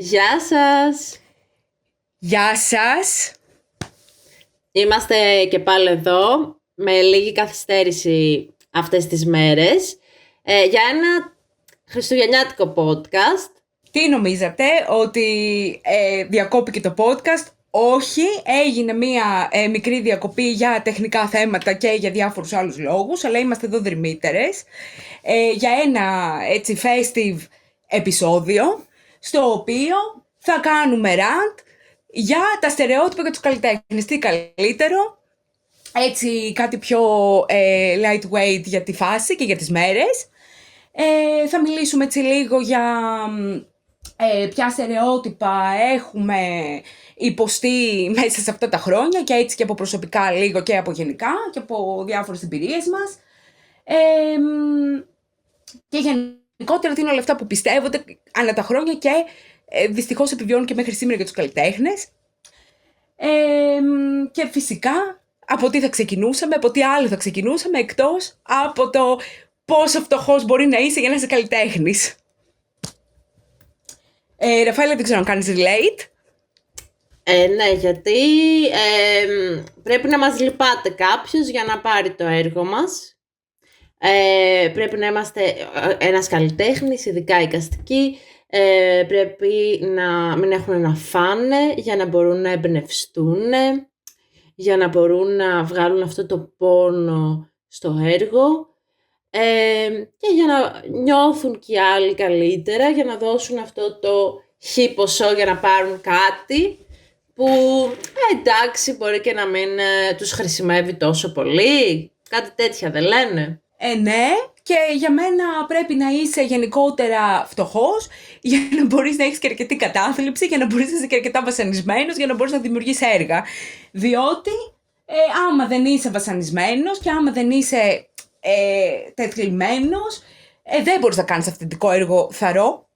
Γεια σας! Γεια σας! Είμαστε και πάλι εδώ, με λίγη καθυστέρηση αυτές τις μέρες, για ένα χριστουγεννιάτικο podcast. Τι νομίζατε, ότι διακόπηκε το podcast? Όχι, έγινε μία μικρή διακοπή για τεχνικά θέματα και για διάφορους άλλους λόγους, αλλά είμαστε εδώ δρυμύτερες για ένα έτσι festive επεισόδιο, στο οποίο θα κάνουμε rant για τα στερεότυπα και τους καλλιτέχνες. Τι καλύτερο, έτσι κάτι πιο lightweight για τη φάση και για τις μέρες. Θα μιλήσουμε έτσι λίγο για ποια στερεότυπα έχουμε υποστεί μέσα σε αυτά τα χρόνια και έτσι και από προσωπικά λίγο και από γενικά και από διάφορες εμπειρίες μας. Και γενικότερα τι είναι όλα αυτά που πιστεύονται ανά τα χρόνια και δυστυχώς επιβιώνουν και μέχρι σήμερα για τους καλλιτέχνες. Και φυσικά από τι θα ξεκινούσαμε, από τι άλλο θα ξεκινούσαμε εκτός από το πόσο φτωχός μπορεί να είσαι για να είσαι καλλιτέχνης. Ραφαέλα, δεν ξέρω αν κάνεις relate. Ναι, γιατί πρέπει να μας λυπάται κάποιος για να πάρει το έργο μας. Πρέπει να είμαστε ένας καλλιτέχνης, ειδικά εικαστικοί. Πρέπει να μην έχουν να φάνε για να μπορούν να εμπνευστούν, για να μπορούν να βγάλουν αυτό το πόνο στο έργο, και για να νιώθουν και οι άλλοι καλύτερα, για να δώσουν αυτό το χι ποσό για να πάρουν κάτι που εντάξει μπορεί και να μην τους χρησιμεύει τόσο πολύ. Κάτι τέτοια δεν λένε? Ναι, και για μένα πρέπει να είσαι γενικότερα φτωχός για να μπορείς να έχεις και αρκετή κατάθλιψη, για να μπορείς να είσαι και αρκετά βασανισμένος, για να μπορείς να δημιουργείς έργα. Διότι άμα δεν είσαι βασανισμένος και άμα δεν είσαι τεθλιμμένος, δεν μπορείς να κάνεις αυθεντικό έργο θαρό.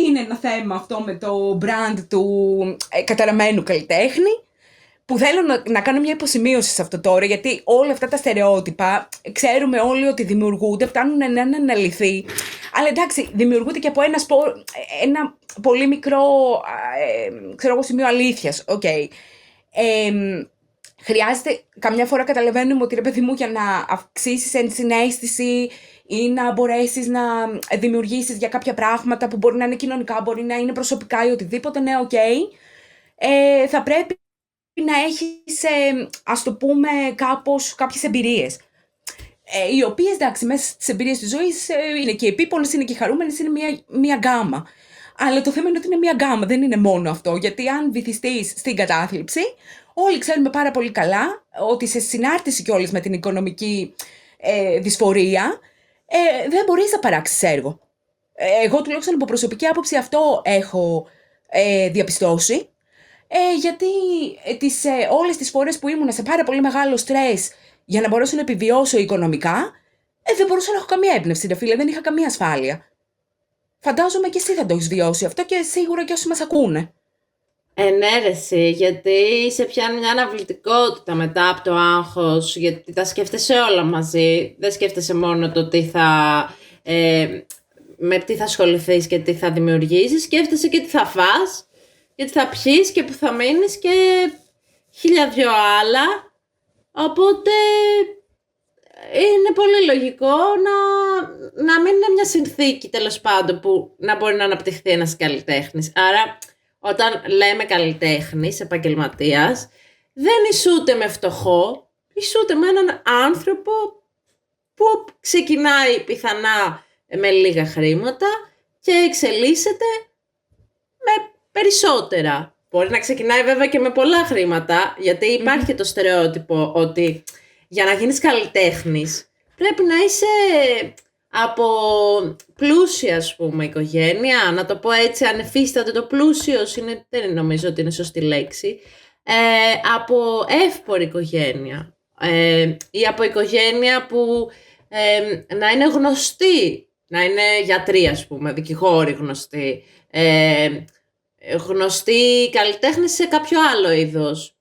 Είναι ένα θέμα αυτό με το brand του καταραμένου καλλιτέχνη, που θέλω να κάνω μια υποσημείωση σε αυτό τώρα, γιατί όλα αυτά τα στερεότυπα ξέρουμε όλοι ότι δημιουργούνται, φτάνουν να είναι αναλυθεί, αλλά εντάξει, δημιουργούνται και από ένα πολύ μικρό σημείο αλήθειας. Okay. Χρειάζεται, καμιά φορά καταλαβαίνουμε ότι ρε παιδί μου, για να αυξήσεις ενσυναίσθηση ή να μπορέσεις να δημιουργήσεις για κάποια πράγματα που μπορεί να είναι κοινωνικά, μπορεί να είναι προσωπικά ή οτιδήποτε, ναι, θα πρέπει να έχεις, ας το πούμε, κάπως κάποιες εμπειρίες. Οι οποίες, εντάξει, μέσα στις εμπειρίες της ζωής είναι και επίπονες, είναι και χαρούμενες, είναι μία γκάμα. Αλλά το θέμα είναι ότι είναι μία γκάμα, δεν είναι μόνο αυτό. Γιατί αν βυθιστείς στην κατάθλιψη, όλοι ξέρουμε πάρα πολύ καλά ότι σε συνάρτηση κιόλας με την οικονομική δυσφορία, δεν μπορείς να παράξεις έργο. Εγώ τουλάχιστον από προσωπική άποψη αυτό έχω διαπιστώσει. Γιατί όλες τις φορές που ήμουν σε πάρα πολύ μεγάλο στρες για να μπορέσω να επιβιώσω οικονομικά, δεν μπορούσα να έχω καμία έμπνευση, ρε φίλε, δεν είχα καμία ασφάλεια. Φαντάζομαι και εσύ θα το έχεις βιώσει αυτό και σίγουρα και όσοι μας ακούνε. Ναι ρε εσύ, γιατί σε πιάνει μια αναβλητικότητα μετά από το άγχος, γιατί τα σκέφτεσαι όλα μαζί, δεν σκέφτεσαι μόνο το με τι θα ασχοληθείς και τι θα δημιουργήσεις, σκέφτεσαι και τι θα φας, γιατί θα πιείς και που θα μείνεις και 1000 άλλα, οπότε είναι πολύ λογικό να μην είναι μια συνθήκη τέλος πάντων που να μπορεί να αναπτυχθεί ένας καλλιτέχνης. Άρα όταν λέμε καλλιτέχνης, επαγγελματίας, δεν ισούται με φτωχό, ισούται με έναν άνθρωπο που ξεκινάει πιθανά με λίγα χρήματα και εξελίσσεται με περισσότερα. Μπορεί να ξεκινάει βέβαια και με πολλά χρήματα, γιατί υπάρχει το στερεότυπο ότι για να γίνεις καλλιτέχνης πρέπει να είσαι από πλούσια, ας πούμε, οικογένεια. Να το πω έτσι, ανεφίστατο το πλούσιος, δεν νομίζω ότι είναι σωστή λέξη. Από εύπορη οικογένεια. Ή από οικογένεια που να είναι γνωστή, να είναι γιατροί, ας πούμε, δικηγόροι γνωστοί, γνωστοί καλλιτέχνες σε κάποιο άλλο είδος.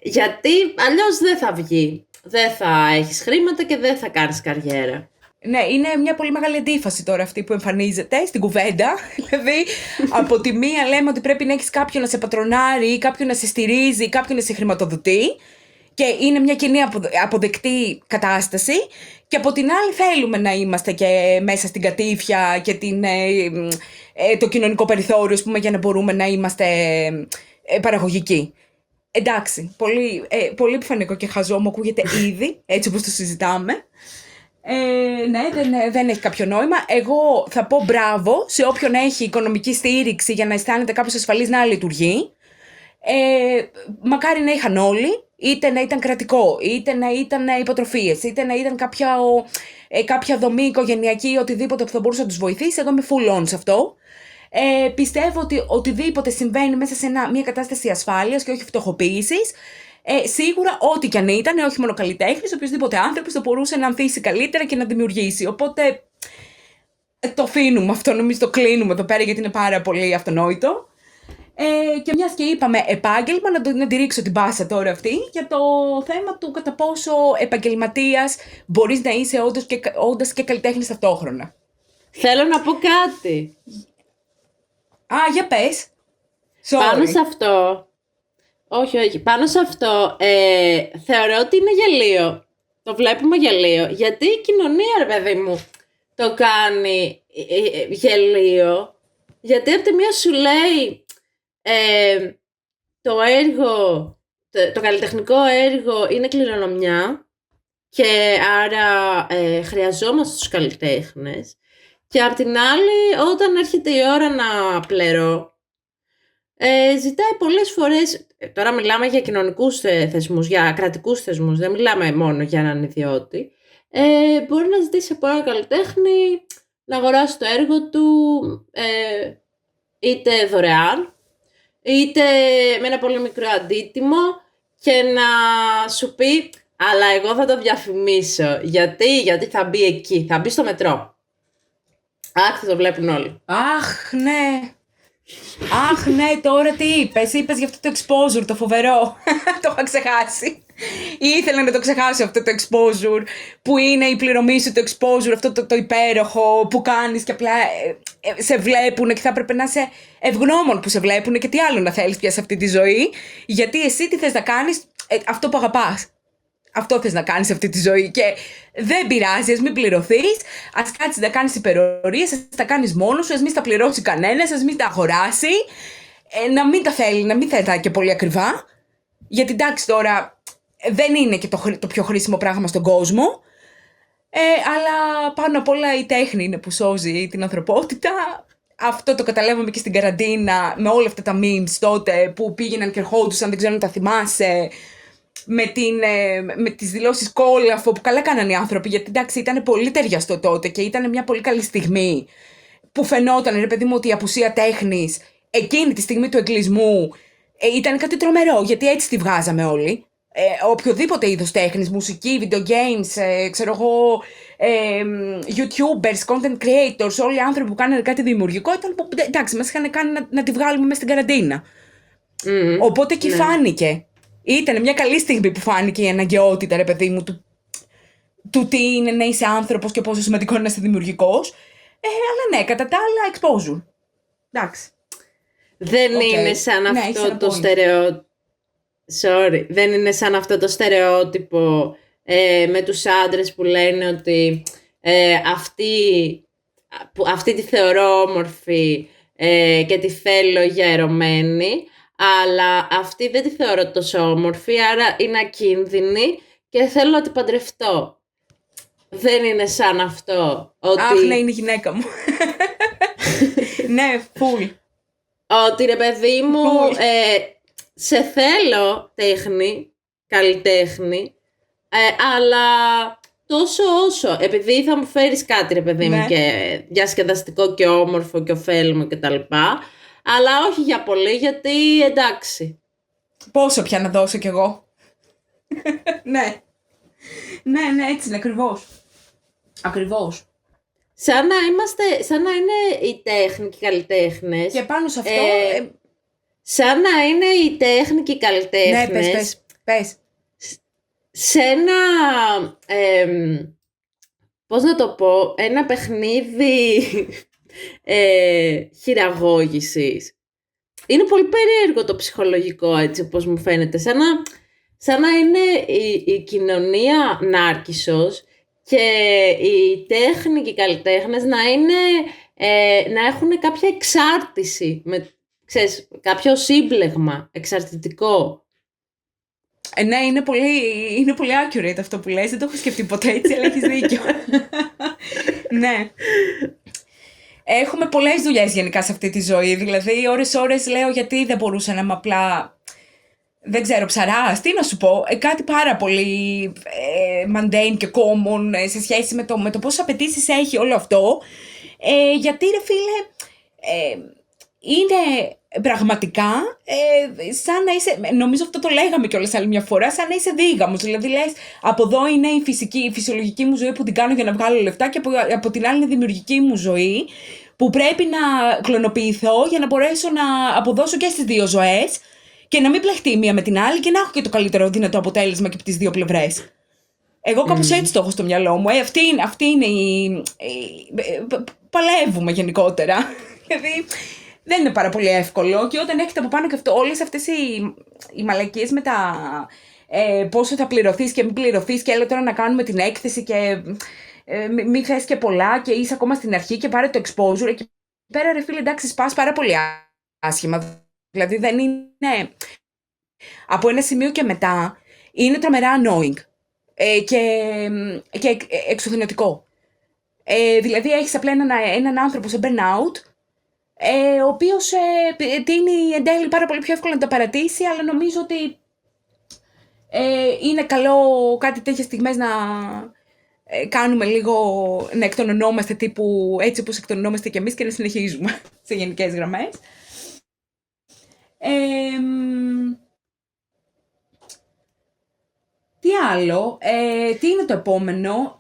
Γιατί αλλιώς δεν θα βγει. Δεν θα έχεις χρήματα και δεν θα κάνεις καριέρα. Ναι, είναι μια πολύ μεγάλη αντίφαση τώρα αυτή που εμφανίζεται στην κουβέντα. Δηλαδή, από τη μία λέμε ότι πρέπει να έχεις κάποιον να σε πατρονάρει, κάποιον να σε στηρίζει, κάποιον να σε χρηματοδοτεί. Και είναι μια κοινή αποδεκτή κατάσταση. Και από την άλλη θέλουμε να είμαστε και μέσα στην κατήφια και το κοινωνικό περιθώριο, ας πούμε, για να μπορούμε να είμαστε παραγωγικοί. Εντάξει, πολύ επιφανειακό και χαζό μου ακούγεται ήδη, έτσι όπως το συζητάμε. Ναι, δεν έχει κάποιο νόημα. Εγώ θα πω μπράβο σε όποιον έχει οικονομική στήριξη για να αισθάνεται κάποιος ασφαλής να λειτουργεί. Μακάρι να είχαν όλοι, είτε να ήταν κρατικό, είτε να ήταν υποτροφίες, είτε να ήταν κάποια δομή οικογενειακή ή οτιδήποτε που θα μπορούσε να τους βοηθήσει. Εγώ είμαι full on σε αυτό. Πιστεύω ότι οτιδήποτε συμβαίνει μέσα σε μια κατάσταση ασφάλειας και όχι φτωχοποίησης, σίγουρα ό,τι κι αν ήταν, όχι μόνο καλλιτέχνης, οποιοδήποτε άνθρωπος θα μπορούσε να ανθίσει καλύτερα και να δημιουργήσει. Οπότε το αφήνουμε αυτό, νομίζω το κλείνουμε εδώ πέρα γιατί είναι πάρα πολύ αυτονόητο. Και μιας και είπαμε επάγγελμα, να τη ρίξω την πάσα τώρα αυτή για το θέμα του κατά πόσο επαγγελματίας μπορείς να είσαι όντας και καλλιτέχνης ταυτόχρονα. Θέλω να πω κάτι. Για πες. Πάνω σε αυτό. Όχι. Πάνω σε αυτό θεωρώ ότι είναι γελίο. Το βλέπουμε γελίο. Γιατί η κοινωνία, ρε παιδί μου, το κάνει γελίο. Γιατί από τη μία σου λέει το έργο, το καλλιτεχνικό έργο είναι κληρονομιά και άρα χρειαζόμαστε τους καλλιτέχνες. Και απ' την άλλη, όταν έρχεται η ώρα να πληρώ, ζητάει πολλές φορές, τώρα μιλάμε για κοινωνικούς θεσμούς, για κρατικούς θεσμούς, δεν μιλάμε μόνο για έναν ιδιώτη, μπορεί να ζητήσει από έναν καλλιτέχνη να αγοράσει το έργο του είτε δωρεάν, είτε με ένα πολύ μικρό αντίτιμο και να σου πει αλλά εγώ θα το διαφημίσω. Γιατί θα μπει εκεί, θα μπει στο μετρό. Θα το βλέπουν όλοι. Αχ ναι, τώρα τι είπες για αυτό το exposure, το φοβερό. Το είχα ξεχάσει. Ήθελα να το ξεχάσω αυτό το exposure, που είναι η πληρωμή σου, το exposure, αυτό το υπέροχο που κάνεις και απλά σε βλέπουν και θα έπρεπε να είσαι ευγνώμων που σε βλέπουν και τι άλλο να θέλεις πια σε αυτή τη ζωή, γιατί εσύ τι θες να κάνεις, αυτό που αγαπάς. Αυτό θες να κάνεις αυτή τη ζωή και δεν πειράζει, ας μην πληρωθείς, ας κάτσεις να κάνεις υπερορίες, ας τα κάνεις μόνος σου, ας μην τα πληρώσει κανένας, ας μην τα αγοράσει, να μην τα θέλει, να μην θέλει τα και πολύ ακριβά, γιατί εντάξει τώρα δεν είναι και το πιο χρήσιμο πράγμα στον κόσμο, αλλά πάνω απ' όλα η τέχνη είναι που σώζει την ανθρωπότητα. Αυτό το καταλάβαμε και στην καραντίνα με όλα αυτά τα memes τότε που πήγαιναν και ερχόντουσαν, δεν ξέρω αν τα θυμάσαι, με τις δηλώσεις κόλαφο που καλά κάνανε οι άνθρωποι, γιατί εντάξει ήταν πολύ ταιριαστό τότε και ήταν μια πολύ καλή στιγμή που φαινόταν, ρε παιδί μου, ότι η απουσία τέχνης εκείνη τη στιγμή του εγκλεισμού ήταν κάτι τρομερό, γιατί έτσι τη βγάζαμε όλοι. Οποιοδήποτε είδος τέχνης, μουσική, video games, ξέρω εγώ, YouTubers, content creators, όλοι οι άνθρωποι που κάνανε κάτι δημιουργικό, ήταν που, εντάξει, μας είχαν κάνει να τη βγάλουμε μέσα στην καραντίνα. Οπότε εκεί φάνηκε. Ήταν μια καλή στιγμή που φάνηκε η αναγκαιότητα, ρε παιδί μου, του τι είναι να είσαι άνθρωπος και πόσο σημαντικό είναι να είσαι δημιουργικός. Αλλά ναι, κατά τα άλλα, exposure. Εντάξει. Δεν είναι σαν αυτό το στερεότυπο. Δεν είναι σαν αυτό το στερεότυπο με τους άντρες που λένε ότι αυτή τη θεωρώ όμορφη και τη θέλω για ερωμένη, αλλά αυτή δεν τη θεωρώ τόσο όμορφη, άρα είναι ακίνδυνη και θέλω να την παντρευτώ. Δεν είναι σαν αυτό. Ότι... ναι, είναι η γυναίκα μου. Ναι, full. Ότι ρε παιδί μου, σε θέλω καλλιτέχνη, αλλά τόσο όσο, επειδή θα μου φέρεις κάτι ρε παιδί μου και διασκεδαστικό και όμορφο και ωφέλιμο και τα λοιπά, αλλά όχι για πολύ, γιατί εντάξει. Πόσο πια να δώσω κι εγώ. Ναι, έτσι είναι ακριβώς. Σαν να είναι η τέχνη και οι καλλιτέχνες. Και πάνω σε αυτό... σαν να είναι η τέχνη και οι καλλιτέχνες. Ναι, πες. Σε ένα... πώς να το πω, ένα παιχνίδι χειραγώγησης. Είναι πολύ περίεργο το ψυχολογικό, έτσι όπως μου φαίνεται, σαν να είναι η κοινωνία νάρκισσος και η τέχνη και οι καλλιτέχνες να έχουν κάποια εξάρτηση, ξέρεις, κάποιο σύμπλεγμα εξαρτητικό. Ναι, είναι πολύ accurate αυτό που λες, δεν το έχω σκεφτεί ποτέ έτσι, αλλά έχεις δίκιο. Ναι. Έχουμε πολλές δουλειές γενικά σε αυτή τη ζωή, δηλαδή ώρες λέω γιατί δεν μπορούσα να είμαι απλά, δεν ξέρω, ψαράς, τι να σου πω, κάτι πάρα πολύ mundane και common σε σχέση με το πόσες απαιτήσεις έχει όλο αυτό, γιατί ρε φίλε, είναι πραγματικά σαν να είσαι, νομίζω αυτό το λέγαμε κιόλας άλλη μια φορά, σαν να είσαι δίγαμος, δηλαδή λες από εδώ είναι η φυσιολογική μου ζωή που την κάνω για να βγάλω λεφτά και από την άλλη είναι η δημιουργική μου ζωή που πρέπει να κλωνοποιηθώ για να μπορέσω να αποδώσω και στις δύο ζωές και να μην πλεχτεί η μία με την άλλη και να έχω και το καλύτερο δυνατό αποτέλεσμα και από τις δύο πλευρές. Εγώ κάπως έτσι το έχω στο μυαλό μου. Αυτή είναι παλεύουμε γενικότερα. Δηλαδή δεν είναι πάρα πολύ εύκολο και όταν έχετε από πάνω και αυτό, όλες αυτές οι μαλακίες με τα πόσο θα πληρωθείς και μην πληρωθείς και έλα τώρα να κάνουμε την έκθεση και μη θες και πολλά και είσαι ακόμα στην αρχή και πάρε το exposure. Εκεί πέρα ρε φίλε, εντάξει, σπάς πάρα πολύ άσχημα. Δηλαδή δεν είναι... Από ένα σημείο και μετά είναι τρομερά annoying και εξουθενωτικό. Δηλαδή έχεις απλά έναν άνθρωπο σε burnout, ο οποίος τείνει εν τέλει πάρα πολύ πιο εύκολα να το παρατήσει, αλλά νομίζω ότι είναι καλό κάτι τέτοιες στιγμές να κάνουμε λίγο, να εκτονωνόμαστε τύπου έτσι όπως εκτονωνόμαστε κι εμείς και να συνεχίζουμε σε γενικές γραμμές. Τι άλλο, τι είναι το επόμενο,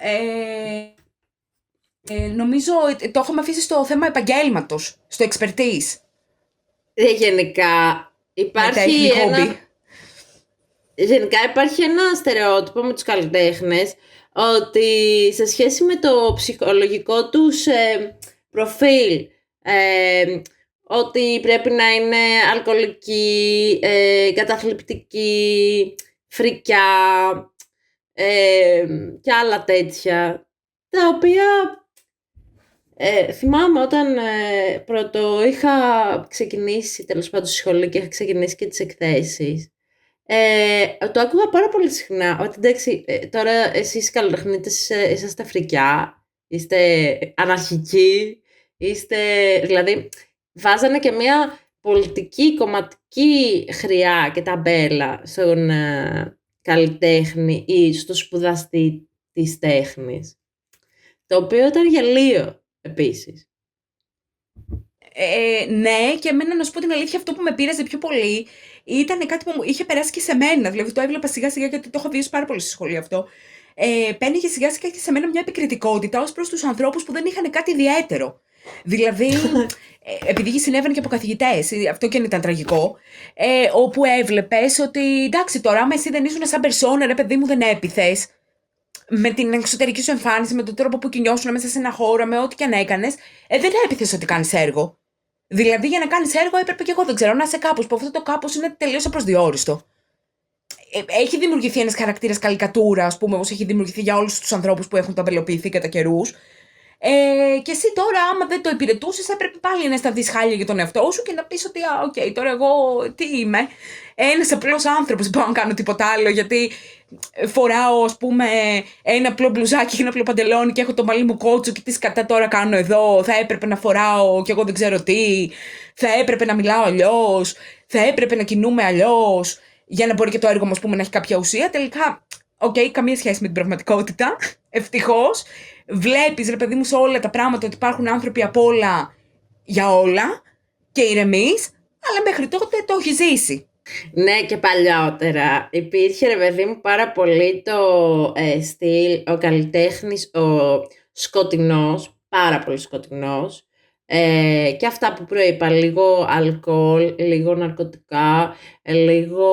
νομίζω το έχουμε αφήσει στο θέμα επαγγέλματος, στο expertise. Γενικά υπάρχει ένα στερεότυπο με τους καλλιτέχνες ότι σε σχέση με το ψυχολογικό τους προφίλ, ότι πρέπει να είναι αλκοολικοί, καταθλιπτικοί, φρικιά και άλλα τέτοια, τα οποία θυμάμαι όταν πρώτο είχα ξεκινήσει τέλος πάντων στη σχολή και είχα ξεκινήσει και τις εκθέσεις, το άκουγα πάρα πολύ συχνά ότι εντάξει, τώρα εσείς καλλιτεχνίτες είσαστε φρικιά, είστε αναρχικοί, δηλαδή βάζανε και μια πολιτική, κομματική χρειά και ταμπέλα στον καλλιτέχνη ή στο σπουδαστή της τέχνης, το οποίο ήταν γελίο επίσης. Ναι, και εμένα να σου πω την αλήθεια, αυτό που με πείραζε πιο πολύ ήταν κάτι που μου είχε περάσει και σε μένα. Δηλαδή το έβλεπα σιγά σιγά, γιατί το έχω βιώσει πάρα πολύ στη σχολή αυτό. Πένιγε σιγά σιγά και σε μένα μια επικριτικότητα ως προς τους ανθρώπους που δεν είχαν κάτι ιδιαίτερο. Δηλαδή, επειδή συνέβαινε και από καθηγητές, αυτό και ήταν τραγικό, όπου έβλεπες ότι εντάξει, τώρα άμα εσύ δεν ήσουν σαν περσόνα, ρε παιδί μου, δεν έπιθες, με την εξωτερική σου εμφάνιση, με τον τρόπο που κινιώσουν μέσα σε ένα χώρο, με ό,τι και αν έκανες, δεν έπιθες ότι κάνεις έργο. Δηλαδή, για να κάνεις έργο έπρεπε και εγώ δεν ξέρω να είσαι κάπως, που αυτό το κάπως είναι τελείως απροσδιόριστο. Έχει δημιουργηθεί ένας χαρακτήρας καλικατούρα, ας πούμε, όπως έχει δημιουργηθεί για όλους τους ανθρώπους που έχουν ταμπελοποιηθεί κατά καιρούς. Και εσύ τώρα, άμα δεν το υπηρετούσες, έπρεπε πάλι να αισθανθείς χάλια για τον εαυτό σου και να πεις ότι, οκ, τώρα εγώ τι είμαι. Ένας απλός άνθρωπος, δεν μπορώ να κάνω τίποτα άλλο, γιατί φοράω, ας πούμε, ένα απλό μπλουζάκι και ένα απλό παντελόνι και έχω το μαλλί μου κότσο και τι σκατά τώρα κάνω εδώ. Θα έπρεπε να φοράω και εγώ δεν ξέρω τι. Θα έπρεπε να μιλάω αλλιώς. Θα έπρεπε να κινούμε αλλιώς. Για να μπορεί και το έργο μου, ας πούμε, να έχει κάποια ουσία. Τελικά, καμία σχέση με την πραγματικότητα. Ευτυχώς. Βλέπεις, ρε παιδί μου, σε όλα τα πράγματα ότι υπάρχουν άνθρωποι απ' όλα για όλα και ηρεμείς, αλλά μέχρι τότε το έχει ζήσει. Ναι, και παλιότερα υπήρχε, ρε παιδί μου, πάρα πολύ το στυλ, ο καλλιτέχνης, ο σκοτεινός, πάρα πολύ σκοτεινός, και αυτά που προείπα, λίγο αλκοόλ, λίγο ναρκωτικά, λίγο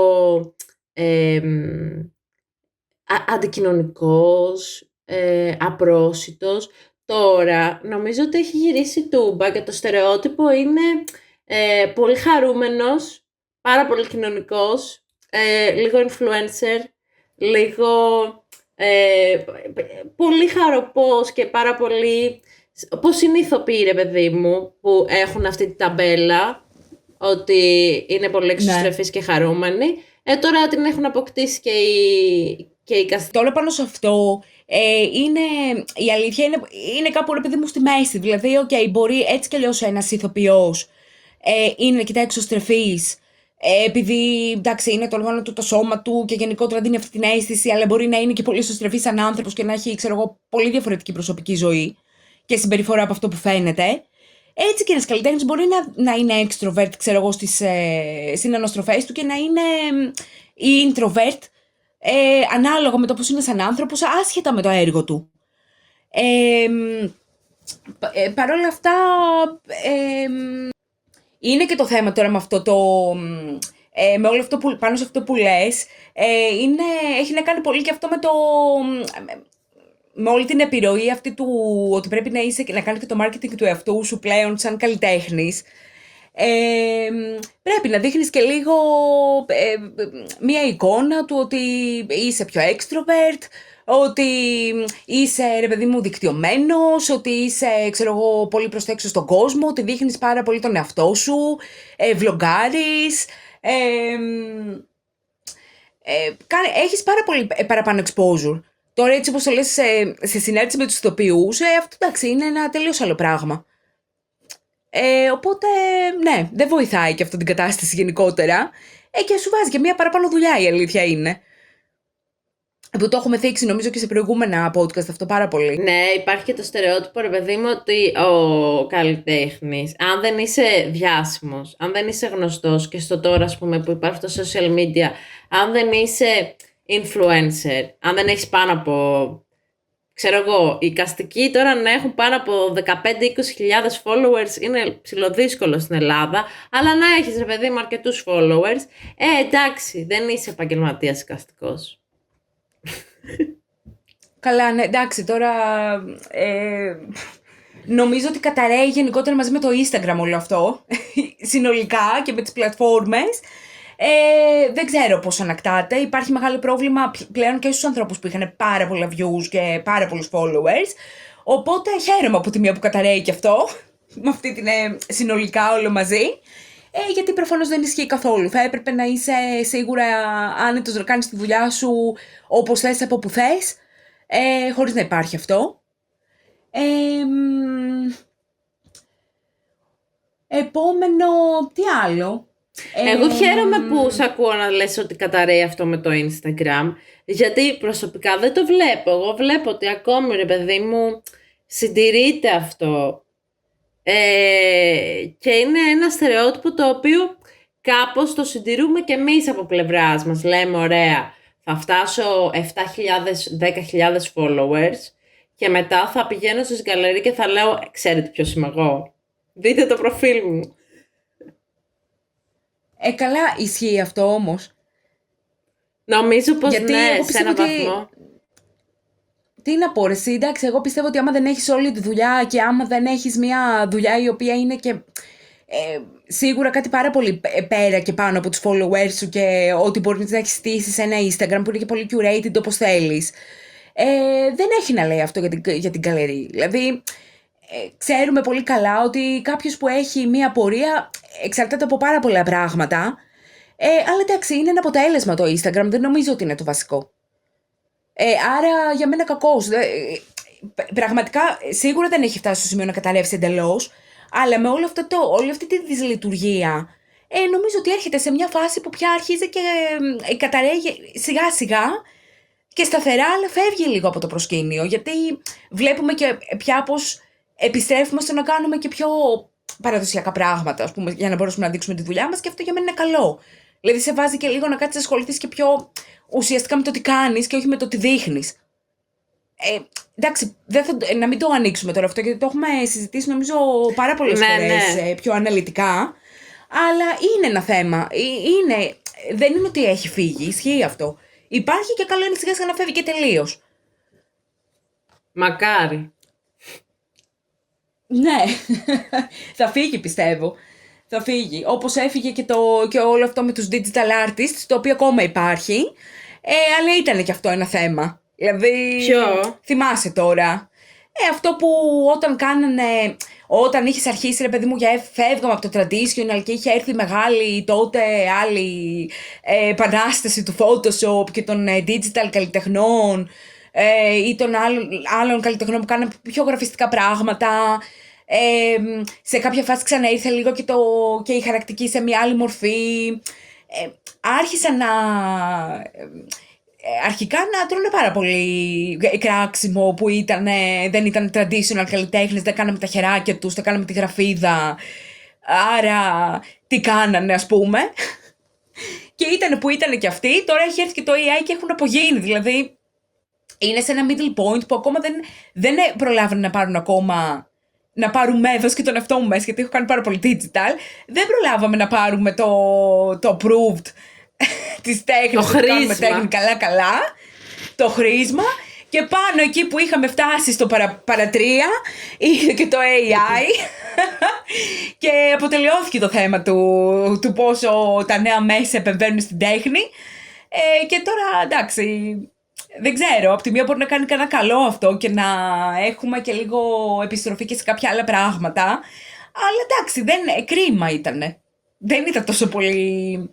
αντικοινωνικός, απρόσιτος. Τώρα νομίζω ότι έχει γυρίσει τούμπα και το στερεότυπο είναι πολύ χαρούμενος, πάρα πολύ κοινωνικός, λίγο influencer, λίγο πολύ χαροπός και πάρα πολύ... Πώς είναι οι ηθοποιοί, ρε παιδί μου, που έχουν αυτή τη ταμπέλα ότι είναι πολύ εξωστρεφείς και χαρούμενοι. Τώρα την έχουν αποκτήσει και οι Τώρα πάνω σε αυτό, η αλήθεια είναι κάπου, ρε παιδί μου, στη μέση. Δηλαδή, μπορεί έτσι κι αλλιώς ένας ηθοποιός είναι αρκετά εξωστρεφής, επειδή, εντάξει, είναι το όργανο του, το σώμα του και γενικότερα δίνει αυτή την αίσθηση, αλλά μπορεί να είναι και πολύ εξωστρεφής σαν άνθρωπος και να έχει, ξέρω εγώ, πολύ διαφορετική προσωπική ζωή και συμπεριφορά από αυτό που φαίνεται. Έτσι και ένας καλλιτέχνης μπορεί να είναι extrovert, ξέρω εγώ, στις συναναστροφές του και να είναι introvert, ανάλογα με το πώς είναι σαν άνθρωπος, άσχετα με το έργο του. Παρ' όλα αυτά, είναι και το θέμα τώρα με αυτό με όλο αυτό πάνω σε αυτό που λες, έχει να κάνει πολύ και αυτό με όλη την επιρροή αυτή του ότι πρέπει να κάνεις και το marketing του εαυτού σου πλέον σαν καλλιτέχνης. Πρέπει να δείχνεις και λίγο μία εικόνα του ότι είσαι πιο extrovert, ότι είσαι, ρε παιδί μου, δικτυωμένος, ότι είσαι, ξέρω εγώ, πολύ προς τα έξω στον κόσμο, ότι δείχνεις πάρα πολύ τον εαυτό σου, βλογκάρεις, έχεις πάρα πολύ παραπάνω exposure. Τώρα, έτσι όπως το λες, σε συνάρτηση με τους ηθοποιούς, αυτό, εντάξει, είναι ένα τελείως άλλο πράγμα. Οπότε, ναι, δεν βοηθάει και αυτή την κατάσταση γενικότερα. Και σου βάζει και μία παραπάνω δουλειά, η αλήθεια είναι. Που το έχουμε θίξει νομίζω και σε προηγούμενα podcast αυτό πάρα πολύ. Ναι, υπάρχει και το στερεότυπο, ρε παιδί μου, ότι ο καλλιτέχνης, αν δεν είσαι διάσημος, αν δεν είσαι γνωστός, και στο τώρα, ας πούμε, που υπάρχει το social media, αν δεν είσαι influencer, αν δεν έχεις πάνω από, ξέρω εγώ, οι εικαστικοί τώρα να έχουν πάνω από 15-20 χιλιάδες followers είναι ψιλοδύσκολο στην Ελλάδα, αλλά να έχεις, ρε παιδί μου, αρκετούς followers, εντάξει, δεν είσαι επαγγελματίας εικαστικός. Καλά, ναι, εντάξει, τώρα νομίζω ότι καταραίει γενικότερα μαζί με το Instagram όλο αυτό, συνολικά και με τις πλατφόρμες. Δεν ξέρω πώς ανακτάται. Υπάρχει μεγάλο πρόβλημα πλέον και στους ανθρώπους που είχαν πάρα πολλά views και πάρα πολλούς followers. Οπότε χαίρομαι από τη μία που καταραίει και αυτό, με αυτή την συνολικά όλο μαζί. Γιατί προφανώς δεν ισχύει καθόλου. Θα έπρεπε να είσαι σίγουρα άνετος να κάνεις τη δουλειά σου όπως θες, από που θες, χωρίς να υπάρχει αυτό. Επόμενο, τι άλλο? Εγώ χαίρομαι που σ' ακούω να λες ότι καταραίει αυτό με το Instagram, γιατί προσωπικά δεν το βλέπω. Εγώ βλέπω ότι ακόμη, ρε παιδί μου, συντηρείται αυτό. Και είναι ένα στερεότυπο το οποίο κάπως το συντηρούμε και εμείς από πλευράς μας. Λέμε, ωραία, θα φτάσω 7.000-10.000 followers και μετά θα πηγαίνω στις γκαλερί και θα λέω, ξέρετε ποιος είμαι εγώ, δείτε το προφίλ μου. Καλά, ισχύει αυτό όμως. Νομίζω πως γιατί ναι, σε έναν βαθμό. Τι να πω, εσύ, εντάξει, εγώ πιστεύω ότι άμα δεν έχεις όλη τη δουλειά και άμα δεν έχεις μια δουλειά η οποία είναι και σίγουρα κάτι πάρα πολύ πέρα και πάνω από τους followers σου και ότι μπορείς να έχεις στήσει σε ένα Instagram που είναι και πολύ curated όπως θέλεις, δεν έχει να λέει αυτό για την γκαλερί. Δηλαδή, ξέρουμε πολύ καλά ότι κάποιος που έχει μια πορεία εξαρτάται από πάρα πολλά πράγματα, αλλά εντάξει, είναι ένα αποτέλεσμα το Instagram, δεν νομίζω ότι είναι το βασικό. Άρα για μένα κακός. Πραγματικά σίγουρα δεν έχει φτάσει στο σημείο να καταρρεύσει εντελώς, αλλά με όλη αυτή τη δυσλειτουργία νομίζω ότι έρχεται σε μια φάση που πια αρχίζει και καταρρέει σιγά σιγά και σταθερά, αλλά φεύγει λίγο από το προσκήνιο, γιατί βλέπουμε και πια πως επιστρέφουμε στο να κάνουμε και πιο παραδοσιακά πράγματα, ας πούμε, για να μπορέσουμε να δείξουμε τη δουλειά μας, και αυτό για μένα είναι καλό. Δηλαδή σε βάζει και λίγο να κάτσεις να ασχοληθείς και πιο ουσιαστικά με το τι κάνεις και όχι με το τι δείχνεις. Εντάξει, να μην το ανοίξουμε τώρα αυτό, γιατί το έχουμε συζητήσει νομίζω πάρα πολλές φορές πιο αναλυτικά, αλλά είναι ένα θέμα. Δεν είναι ότι έχει φύγει, ισχύει αυτό. Υπάρχει και καλό είναι σιγά σιγά να φεύγει και τελείως. Μακάρι. Ναι, θα φύγει πιστεύω. Θα φύγει. Όπως έφυγε και όλο αυτό με τους digital artists, το οποίο ακόμα υπάρχει. Αλλά ήταν και αυτό ένα θέμα. Δηλαδή, Ποιο? θυμάσαι τώρα. Αυτό που όταν είχες αρχίσει, ρε παιδί μου, φεύγαμε από το traditional και είχε έρθει μεγάλη τότε άλλη επανάσταση του Photoshop και των digital καλλιτεχνών ή των άλλων καλλιτεχνών που κάνανε πιο γραφιστικά πράγματα. Σε κάποια φάση ξαναήρθε λίγο και η χαρακτική σε μια άλλη μορφή. Άρχισαν αρχικά να τρώνε πάρα πολύ κράξιμο που δεν ήταν traditional καλλιτέχνες, δεν κάναμε τα χεράκια τους, δεν κάναμε τη γραφίδα. Άρα τι κάνανε, ας πούμε. Και ήταν που ήταν και αυτοί, τώρα έχει έρθει και το AI και έχουν απογίνει. Δηλαδή είναι σε ένα middle point που ακόμα δεν προλάβανε να πάρουν ακόμα. Να πάρουμε, δώσ' και τον εαυτό μου μέσα, γιατί έχω κάνει πάρα πολύ digital. Δεν προλάβαμε να πάρουμε το approved της τέχνης, το κάνουμε τέχνη καλά, το χρήσμα. Και πάνω εκεί που είχαμε φτάσει στο παρατρία, είχε και το AI και αποτελειώθηκε το θέμα του πόσο τα νέα μέσα επεμβαίνουν στην τέχνη. Και τώρα, εντάξει, δεν ξέρω, από τη μία μπορεί να κάνει κανένα καλό αυτό και να έχουμε και λίγο επιστροφή και σε κάποια άλλα πράγματα. Αλλά εντάξει, κρίμα ήτανε. Δεν ήταν τόσο πολύ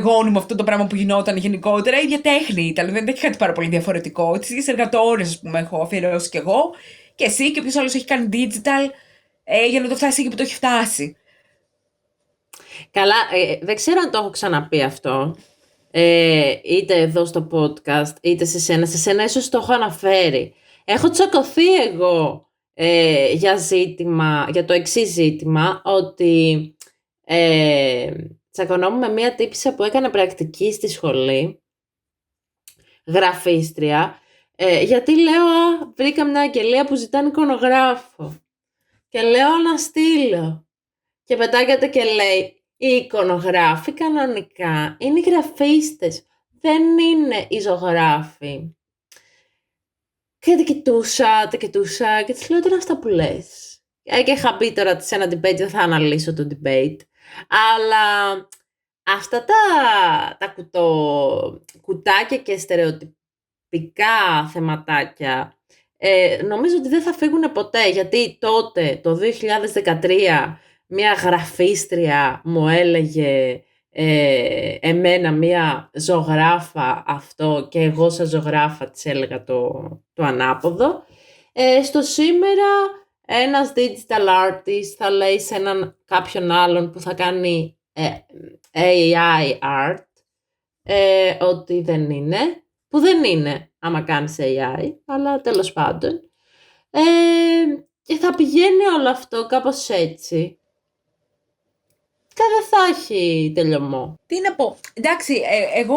γόνιμο αυτό το πράγμα που γινόταν γενικότερα. Η ίδια τέχνη ήταν, δεν έχει κάτι πάρα πολύ διαφορετικό. Τις ίδιες εργατόρες, ας πούμε, έχω αφιερώσει κι εγώ και εσύ και ποιος άλλος έχει κάνει digital για να το φτάσει εκεί που το έχει φτάσει. Καλά, δεν ξέρω αν το έχω ξαναπεί αυτό, είτε εδώ στο podcast, είτε σε σένα ίσως το έχω αναφέρει. Έχω τσακωθεί εγώ για το εξής ζήτημα, ότι τσακωνόμουν με μία τύπισσα που έκανε πρακτική στη σχολή, γραφίστρια, γιατί λέω, βρήκα μια αγγελία που ζητάνε εικονογράφο και λέω να στείλω και πετάγεται και λέει, οι εικονογράφοι κανονικά είναι οι γραφίστες, δεν είναι οι ζωγράφοι. Και την κοιτούσα και της λέω, τώρα αυτά που λες. Και είχα πει τώρα σε ένα debate, δεν θα αναλύσω το debate, αλλά αυτά τα κουτάκια και στερεοτυπικά θεματάκια νομίζω ότι δεν θα φύγουν ποτέ, γιατί τότε το 2013 μια γραφίστρια μου έλεγε εμένα μια ζωγράφα αυτό και εγώ σαν ζωγράφα της έλεγα το ανάποδο. Στο σήμερα ένας digital artist θα λέει σε κάποιον άλλον που θα κάνει AI art ότι δεν είναι, που δεν είναι άμα κάνεις AI, αλλά τέλος πάντων. Και θα πηγαίνει όλο αυτό κάπως έτσι. Και δεν θα έχει τελειωμό. Τι να πω, εντάξει, εγώ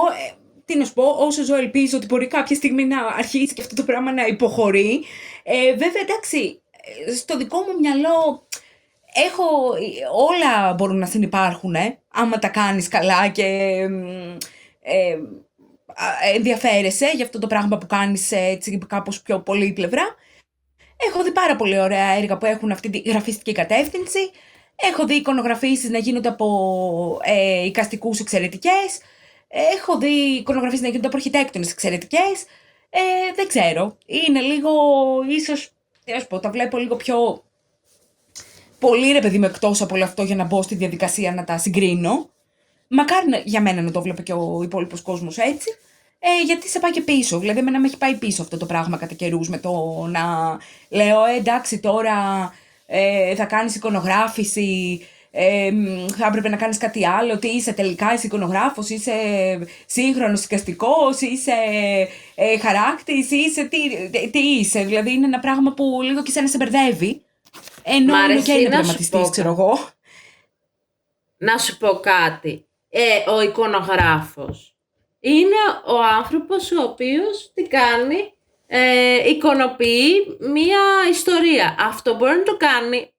τι να σου πω, όσο ζω ελπίζω ότι μπορεί κάποια στιγμή να αρχίσει και αυτό το πράγμα να υποχωρεί. Βέβαια, εντάξει, στο δικό μου μυαλό όλα μπορούν να συνυπάρχουν, άμα τα κάνεις καλά και ενδιαφέρεσαι για αυτό το πράγμα που κάνεις έτσι κάπως πιο πολύπλευρα. Έχω δει πάρα πολύ ωραία έργα που έχουν αυτή τη γραφιστική κατεύθυνση. Έχω δει εικονογραφήσεις να γίνονται από εικαστικούς εξαιρετικές. Έχω δει εικονογραφήσεις να γίνονται από αρχιτέκτονες εξαιρετικές. Δεν ξέρω. Είναι λίγο, ίσως, τα βλέπω λίγο πιο πολύ, ρε παιδί μου, εκτός από όλο αυτό για να μπω στη διαδικασία να τα συγκρίνω. Μακάρι για μένα να το βλέπω και ο υπόλοιπος κόσμος έτσι. Γιατί σε πάει και πίσω. Δηλαδή, εμένα με έχει πάει πίσω αυτό το πράγμα κατά καιρούς με το να λέω εντάξει τώρα θα κάνεις εικονογράφηση, θα έπρεπε να κάνεις κάτι άλλο, τι είσαι τελικά, είσαι εικονογράφος, είσαι σύγχρονος εικαστικός, είσαι χαράκτης, είσαι τι είσαι. Δηλαδή είναι ένα πράγμα που λίγο και σένα σε μπερδεύει, ενώ είναι και είναι πραγματιστής, ξέρω εγώ. Να σου πω κάτι, ο εικονογράφος είναι ο άνθρωπος ο οποίος τι κάνει, εικονοποιεί μία ιστορία. Αυτό μπορεί να το κάνει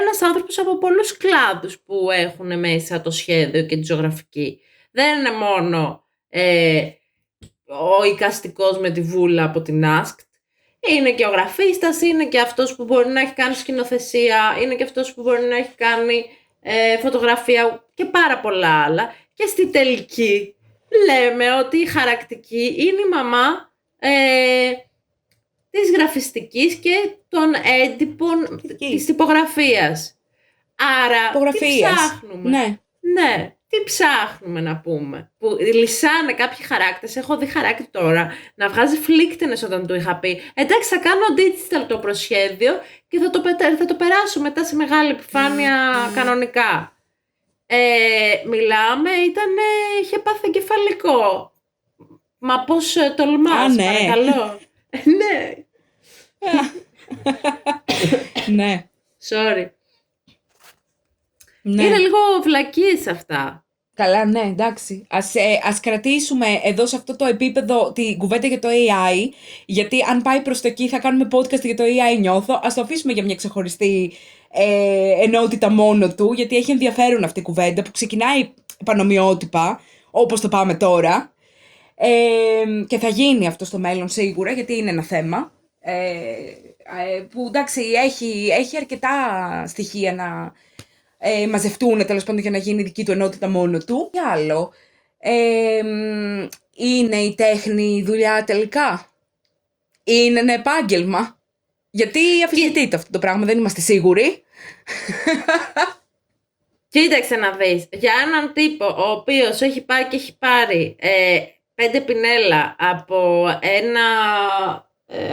ένας άνθρωπος από πολλούς κλάδους που έχουν μέσα το σχέδιο και τη ζωγραφική. Δεν είναι μόνο ο εικαστικός με τη βούλα από την Άσκτ. Είναι και ο γραφίστας, είναι και αυτός που μπορεί να έχει κάνει σκηνοθεσία, είναι και αυτός που μπορεί να έχει κάνει φωτογραφία και πάρα πολλά άλλα. Και στη τελική λέμε ότι η χαρακτική είναι η μαμά της γραφιστικής και των έντυπων της τυπογραφίας. Άρα, τι ψάχνουμε. Ναι, τι ψάχνουμε να πούμε. Που λυσάνε κάποιοι χαράκτες. Έχω δει χαράκτη τώρα να βγάζει φλίκτινες όταν του είχα πει εντάξει, θα κάνω digital το προσχέδιο και θα το περάσω μετά σε μεγάλη επιφάνεια κανονικά. Μιλάμε, είχε πάθει εγκεφαλικό. Μα πώς τολμάς, παρακαλώ. Ναι. Ναι. Sorry. Ναι. Είναι λίγο βλακίες αυτά. Καλά, ναι, εντάξει. Ας κρατήσουμε εδώ σε αυτό το επίπεδο την κουβέντα για το AI, γιατί αν πάει προς το εκεί θα κάνουμε podcast για το AI, νιώθω. Ας το αφήσουμε για μια ξεχωριστή ενότητα μόνο του, γιατί έχει ενδιαφέρον αυτή η κουβέντα που ξεκινάει πανομοιότυπα, όπως το πάμε τώρα. Και θα γίνει αυτό στο μέλλον σίγουρα, γιατί είναι ένα θέμα που εντάξει έχει αρκετά στοιχεία να μαζευτούν τέλος πάντων για να γίνει δική του ενότητα μόνο του. Τι άλλο, είναι η τέχνη δουλειά τελικά? Είναι ένα επάγγελμα? Γιατί αφισβητείται αυτό το πράγμα, δεν είμαστε σίγουροι. Κοίταξε να δεις, για έναν τύπο ο οποίος έχει πάει και έχει πάρει 5 πινέλα από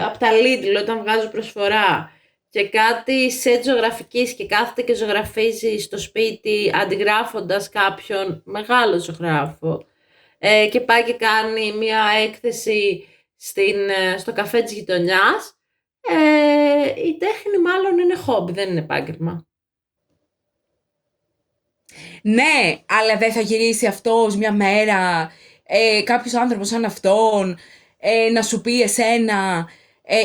από τα Lidl όταν βγάζουν προσφορά και κάτι σετ ζωγραφικής και κάθεται και ζωγραφίζει στο σπίτι αντιγράφοντας κάποιον μεγάλο ζωγράφο και πάει και κάνει μια έκθεση στο καφέ της γειτονιάς, η τέχνη μάλλον είναι χόμπι, δεν είναι επάγγελμα. Ναι, αλλά δεν θα γυρίσει αυτός μια μέρα, κάποιος άνθρωπος σαν αυτόν, να σου πει εσένα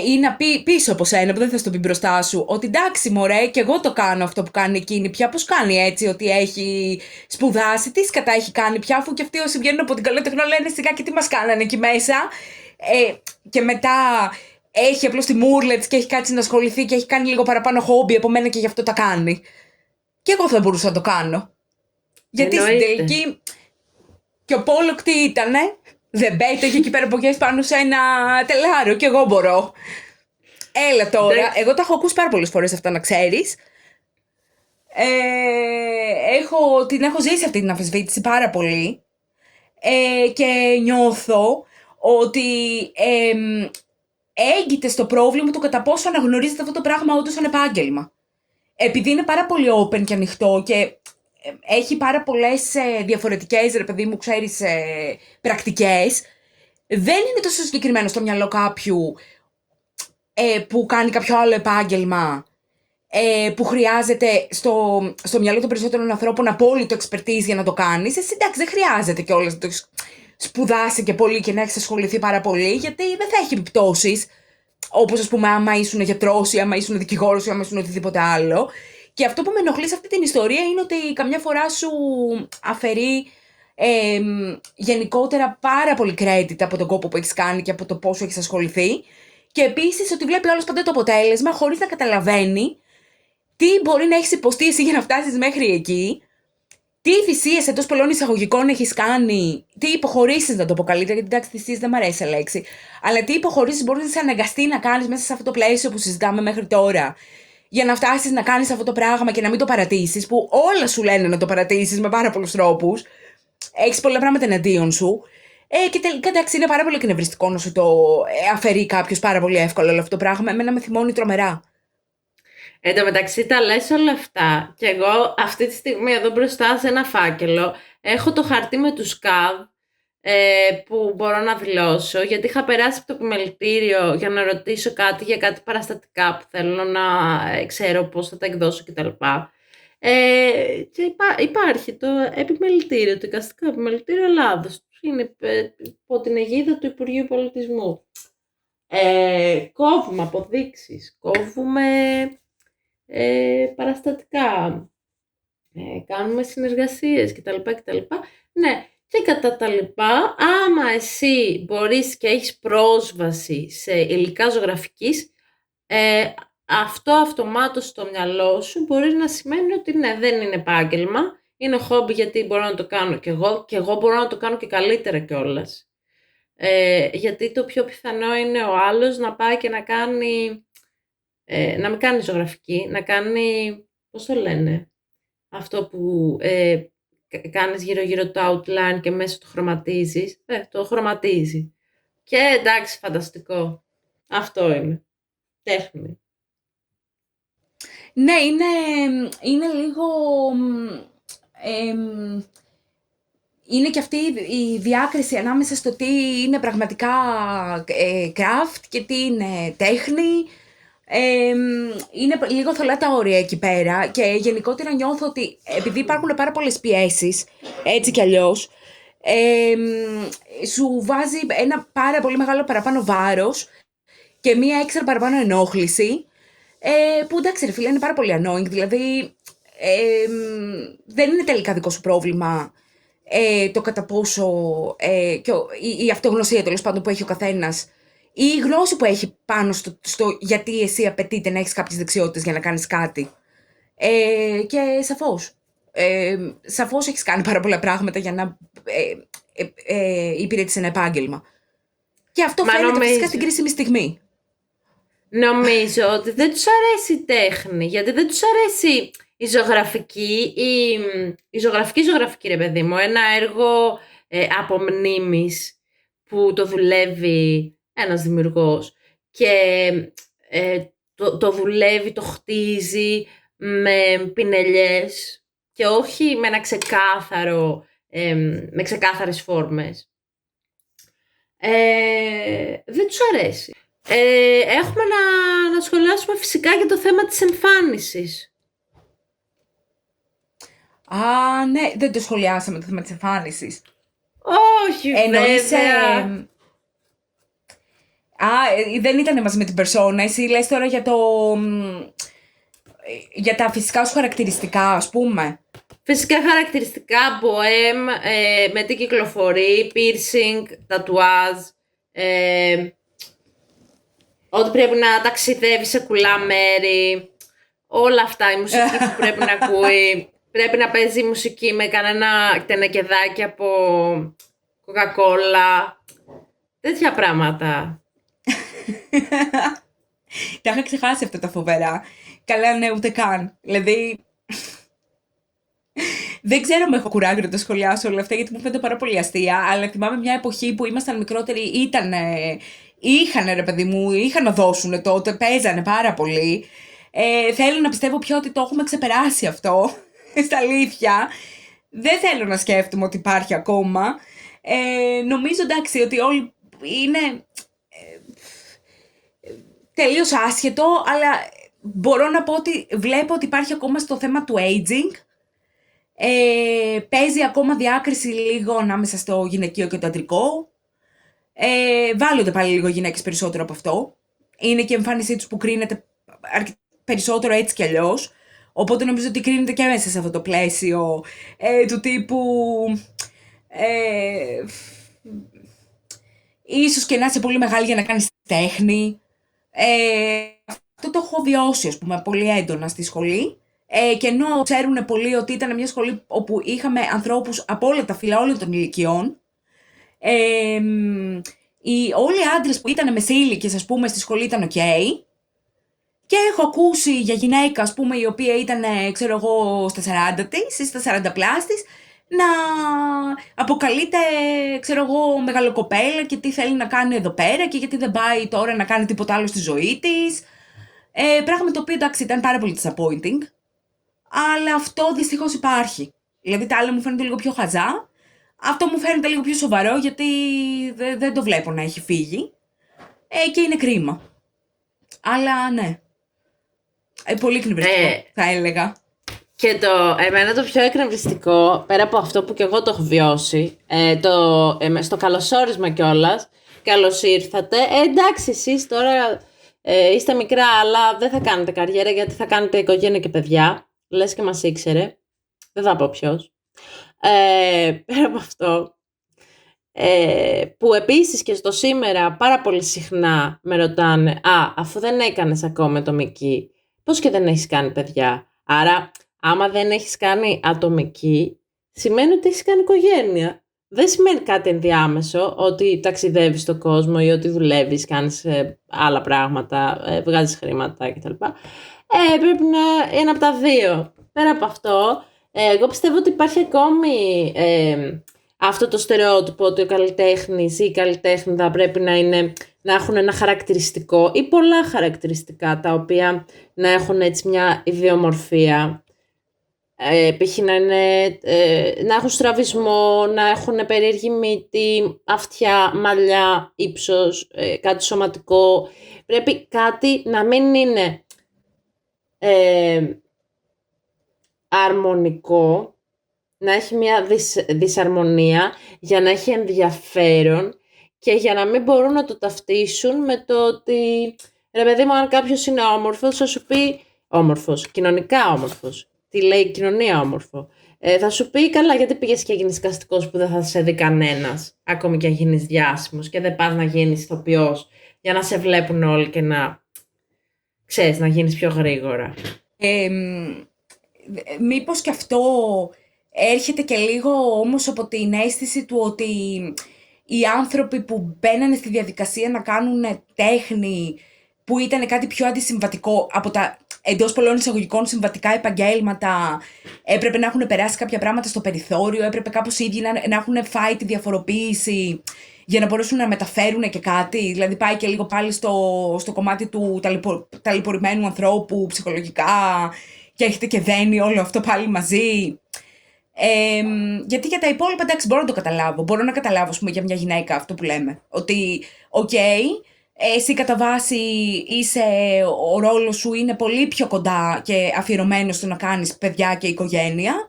ή να πει πίσω από σένα, που δεν θα στο πει μπροστά σου, ότι εντάξει μωρέ, και εγώ το κάνω αυτό που κάνει εκείνη πια. Πώς κάνει έτσι, ότι έχει σπουδάσει, τι σκατά έχει κάνει πια, αφού και αυτοί όσοι βγαίνουν από την καλλιτεχνία λένε σιγά και τι μας κάνανε εκεί μέσα. Και μετά έχει απλώς τη μούρλα της και έχει κάτσει να ασχοληθεί και έχει κάνει λίγο παραπάνω χόμπι από μένα και γι' αυτό τα κάνει. Και εγώ θα μπορούσα να το κάνω. Γιατί στην τελική και ο Πόλοκ τι ήτανε? Δεν πέτυχε εκεί πέρα πογιές πάνω σε ένα τελάριο και εγώ μπορώ. Έλα τώρα, εγώ τα έχω ακούσει πάρα πολλές φορές αυτά, να ξέρεις. Την έχω ζήσει αυτή την αμφισβήτηση πάρα πολύ και νιώθω ότι έγκυται στο πρόβλημα του κατά πόσο αναγνωρίζεται αυτό το πράγμα όντως σαν επάγγελμα. Επειδή είναι πάρα πολύ open και ανοιχτό και έχει πάρα πολλές διαφορετικές, ρε παιδί μου, ξέρεις, πρακτικές, δεν είναι τόσο συγκεκριμένο στο μυαλό κάποιου που κάνει κάποιο άλλο επάγγελμα, που χρειάζεται στο μυαλό των περισσότερων ανθρώπων απόλυτο expertise για να το κάνεις. Εσύ εντάξει, δεν χρειάζεται κιόλας να το σπουδάσει και πολύ και να έχεις ασχοληθεί πάρα πολύ, γιατί δεν θα έχει επιπτώσεις, όπως ας πούμε άμα ήσουν γιατρός ή άμα ήσουν δικηγόρος ή άμα ήσουν οτιδήποτε άλλο. Και αυτό που με ενοχλεί σε αυτή την ιστορία είναι ότι καμιά φορά σου αφαιρεί γενικότερα πάρα πολύ credit από τον κόπο που έχεις κάνει και από το πόσο έχεις ασχοληθεί. Και επίσης ότι βλέπει άλλος πάντα το αποτέλεσμα χωρίς να καταλαβαίνει τι μπορεί να έχεις υποστεί εσύ για να φτάσεις μέχρι εκεί, τι θυσίες εντός πολλών εισαγωγικών έχεις κάνει, τι υποχωρήσεις, να το πω καλύτερα, γιατί εντάξει, θυσίες δεν μ' αρέσει η λέξη, αλλά τι υποχωρήσεις μπορείς να σε αναγκαστεί να κάνεις μέσα σε αυτό το πλαίσιο που συζητάμε μέχρι τώρα, για να φτάσεις να κάνεις αυτό το πράγμα και να μην το παρατήσεις, που όλα σου λένε να το παρατήσεις με πάρα πολλούς τρόπους. Έχεις πολλά πράγματα εναντίον σου. Και τελικά εντάξει, είναι πάρα πολύ εκνευριστικό να σου το αφαιρεί κάποιος πάρα πολύ εύκολα όλο αυτό το πράγμα. Εμένα με θυμώνει τρομερά. Εν τω μεταξύ τα λες όλα αυτά. Και εγώ αυτή τη στιγμή εδώ μπροστά σε ένα φάκελο έχω το χαρτί με τους ΚΑΔ που μπορώ να δηλώσω, γιατί είχα περάσει από το επιμελητήριο για να ρωτήσω κάτι για κάτι παραστατικά που θέλω να ξέρω πώς θα τα εκδώσω κτλ. Και υπάρχει το επιμελητήριο, το Δικαστικό Επιμελητήριο Ελλάδος. Είναι υπό την αιγίδα του Υπουργείου Πολιτισμού. Κόβουμε αποδείξεις, κόβουμε παραστατικά, κάνουμε συνεργασίες κτλ. Ναι, Και κατά τα λοιπά, άμα εσύ μπορείς και έχεις πρόσβαση σε υλικά ζωγραφικής, αυτό αυτομάτως στο μυαλό σου μπορεί να σημαίνει ότι ναι, δεν είναι επάγγελμα, είναι χόμπι γιατί μπορώ να το κάνω και εγώ μπορώ να το κάνω και καλύτερα κιόλας. Γιατί το πιο πιθανό είναι ο άλλος να πάει και να κάνει, να μην κάνει ζωγραφική, να κάνει, πώς το λένε, αυτό που κάνεις γύρω-γύρω το outline και μέσα το χρωματίζεις. Το χρωματίζει. Και εντάξει, φανταστικό. Αυτό είναι. Τέχνη. Ναι, είναι λίγο... είναι και αυτή η διάκριση ανάμεσα στο τι είναι πραγματικά craft και τι είναι τέχνη. Είναι λίγο θολά τα όρια εκεί πέρα και γενικότερα νιώθω ότι επειδή υπάρχουν πάρα πολλές πιέσεις, έτσι κι αλλιώς, σου βάζει ένα πάρα πολύ μεγάλο παραπάνω βάρος και μία έξτρα παραπάνω ενόχληση, που εντάξει ρε φίλε είναι πάρα πολύ annoying, δηλαδή δεν είναι τελικά δικό σου πρόβλημα το κατά πόσο και η αυτογνωσία τέλος πάντων που έχει ο καθένας ή η γνώση που έχει πάνω στο γιατί εσύ απαιτείται να έχεις κάποιες δεξιότητες για να κάνεις κάτι. Και σαφώς έχεις κάνει πάρα πολλά πράγματα για να υπηρετήσεις ένα επάγγελμα. Και αυτό φαίνεται φυσικά στην κρίσιμη στιγμή. Νομίζω ότι δεν τους αρέσει η τέχνη, γιατί δεν τους αρέσει η ζωγραφική, η ζωγραφική ρε παιδί μου, ένα έργο από μνήμης που το δουλεύει ένας δημιουργός και το δουλεύει, το χτίζει με πινελιές και όχι με ένα με ξεκάθαρες φόρμες. Δεν τους αρέσει. Έχουμε να σχολιάσουμε φυσικά και το θέμα της εμφάνισης. Ναι, δεν το σχολιάσαμε το θέμα της εμφάνισης. Όχι, βέβαια. Δεν ήταν μαζί με την περσόνα. Εσύ λες τώρα για τα φυσικά σου χαρακτηριστικά, ας πούμε. Φυσικά χαρακτηριστικά, μποέμ, με τι κυκλοφορεί, piercing, τατουάζ, ότι πρέπει να ταξιδεύει σε κουλά μέρη, όλα αυτά, η μουσική που πρέπει να ακούει, πρέπει να παίζει μουσική με κανένα τενεκεδάκι από κοκακόλα, τέτοια πράγματα. Τα είχα ξεχάσει αυτά τα φοβερά. Καλά, ναι, ούτε καν. Δηλαδή, δεν ξέρω αν έχω κουράγιο να τα σχολιάσω όλα αυτά, γιατί μου φαίνεται πάρα πολύ αστεία, αλλά θυμάμαι μια εποχή που ήμασταν μικρότεροι, είχαν ρε παιδί μου, είχαν να δώσουν τότε, παίζανε πάρα πολύ. Θέλω να πιστεύω πια ότι το έχουμε ξεπεράσει αυτό, στα αλήθεια. Δεν θέλω να σκέφτομαι ότι υπάρχει ακόμα. Νομίζω εντάξει ότι όλοι είναι τελείως άσχετο, αλλά μπορώ να πω ότι βλέπω ότι υπάρχει ακόμα στο θέμα του aging. Παίζει ακόμα διάκριση λίγο ανάμεσα στο γυναικείο και το αντρικό. Βάλλονται πάλι λίγο γυναίκες περισσότερο από αυτό. Είναι και η εμφάνισή τους που κρίνεται περισσότερο έτσι κι αλλιώς. Οπότε νομίζω ότι κρίνεται και μέσα σε αυτό το πλαίσιο του τύπου ίσως και να είσαι πολύ μεγάλη για να κάνεις τέχνη. Αυτό το έχω βιώσει, ας πούμε, πολύ έντονα στη σχολή. Και ενώ ξέρουν πολύ ότι ήταν μια σχολή όπου είχαμε ανθρώπους από όλα τα φύλλα, όλων των ηλικιών, όλοι οι άντρες που ήταν μεσήλικες, ας πούμε, στη σχολή ήταν ok. Και έχω ακούσει για γυναίκα, ας πούμε, η οποία ήταν, ξέρω εγώ, στα 40 της ή στα 40 πλάς της, να αποκαλείται, ξέρω εγώ, μεγαλοκοπέλα και τι θέλει να κάνει εδώ πέρα και γιατί δεν πάει τώρα να κάνει τίποτα άλλο στη ζωή της. Πράγμα το οποίο, εντάξει, ήταν πάρα πολύ disappointing. Αλλά αυτό δυστυχώς υπάρχει. Δηλαδή τα άλλα μου φαίνονται λίγο πιο χαζά. Αυτό μου φαίνεται λίγο πιο σοβαρό, γιατί δεν το βλέπω να έχει φύγει. Και είναι κρίμα. Αλλά ναι. Πολύ εκνευριστικό, θα έλεγα. Και εμένα το πιο εκνευριστικό, πέρα από αυτό που και εγώ το έχω βιώσει, στο καλωσόρισμα κιόλας, καλώς ήρθατε. Εντάξει, εσείς τώρα είστε μικρά, αλλά δεν θα κάνετε καριέρα γιατί θα κάνετε οικογένεια και παιδιά. Λες και μας ήξερε. Δεν θα πω ποιος. Πέρα από αυτό, που επίσης και στο σήμερα πάρα πολύ συχνά με ρωτάνε αφού δεν έκανες ακόμα ατομική, πώς και δεν έχεις κάνει παιδιά? Άρα άμα δεν έχεις κάνει ατομική, σημαίνει ότι έχεις κάνει οικογένεια. Δεν σημαίνει κάτι ενδιάμεσο, ότι ταξιδεύεις στον κόσμο ή ότι δουλεύεις, κάνεις άλλα πράγματα, βγάζεις χρήματα κτλ. Πρέπει να είναι από τα δύο. Πέρα από αυτό, εγώ πιστεύω ότι υπάρχει ακόμη αυτό το στερεότυπο ότι ο καλλιτέχνης ή η καλλιτέχνηδα πρέπει να έχουν ένα χαρακτηριστικό ή πολλά χαρακτηριστικά τα οποία να έχουν έτσι μια ιδιομορφία. Π.χ. να έχουν στραβισμό, να έχουν περίεργη μύτη, αυτιά, μαλλιά, ύψος, κάτι σωματικό. Πρέπει κάτι να μην είναι αρμονικό, να έχει μια δυσαρμονία για να έχει ενδιαφέρον και για να μην μπορούν να το ταυτίσουν με το ότι ρε παιδί μου, αν κάποιος είναι όμορφος θα σου πει όμορφος, κοινωνικά όμορφος. Τι λέει η κοινωνία όμορφο? Θα σου πει καλά, γιατί πήγες και γίνεις καστικός που δεν θα σε δει κανένας, ακόμη και αν γίνεις διάσημος και δεν πας να γίνεις ηθοποιός για να σε βλέπουν όλοι και να ξέρεις, να γίνεις πιο γρήγορα. Μήπως και αυτό έρχεται και λίγο όμως από την αίσθηση του ότι οι άνθρωποι που μπαίνανε στη διαδικασία να κάνουν τέχνη που ήταν κάτι πιο αντισυμβατικό από τα εντός πολλών εισαγωγικών συμβατικά επαγγέλματα, έπρεπε να έχουν περάσει κάποια πράγματα στο περιθώριο, έπρεπε κάπως οι ίδιοι να έχουν φάει τη διαφοροποίηση για να μπορέσουν να μεταφέρουν και κάτι. Δηλαδή πάει και λίγο πάλι στο κομμάτι του ταλαιπωρημένου ανθρώπου ψυχολογικά και έρχεται και δένει όλο αυτό πάλι μαζί. Γιατί για τα υπόλοιπα, εντάξει, μπορώ να το καταλάβω. Μπορώ να καταλάβω, ας πούμε, για μια γυναίκα αυτό που λέμε. Ότι, εσύ κατά βάση ο ρόλος σου είναι πολύ πιο κοντά και αφιερωμένος στο να κάνεις παιδιά και οικογένεια.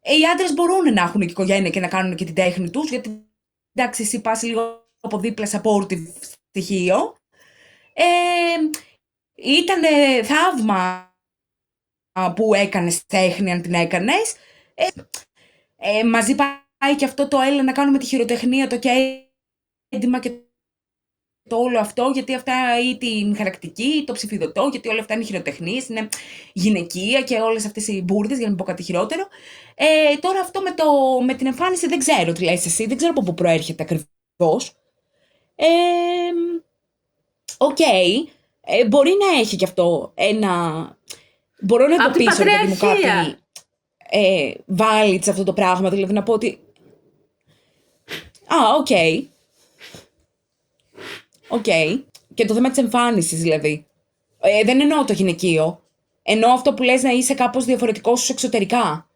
Οι άντρες μπορούν να έχουν και οικογένεια και να κάνουν και την τέχνη τους, γιατί εντάξει, εσύ πας λίγο από δίπλα supportive στοιχείο. Ήταν θαύμα που έκανες τέχνη, αν την έκανες. Μαζί πάει και αυτό το έλα να κάνουμε τη χειροτεχνία, το κέντημα και το όλο αυτό, γιατί αυτά ή την χαρακτική, το ψηφιδωτό, γιατί όλα αυτά είναι χειροτεχνίες, είναι γυναικεία και όλες αυτές οι μπουρδες, για να μην πω κάτι χειρότερο. Τώρα αυτό με την εμφάνιση δεν ξέρω τι λες εσύ, δεν ξέρω από πού προέρχεται ακριβώς. Μπορεί να έχει κι αυτό ένα... Μπορώ να το πείσω ότι μου κάτι βάλει σε αυτό το πράγμα, δηλαδή να πω ότι... Οκ. Και το θέμα της εμφάνισης δηλαδή. Δεν εννοώ το γυναικείο. Εννοώ αυτό που λες να είσαι κάπως διαφορετικός σου εξωτερικά.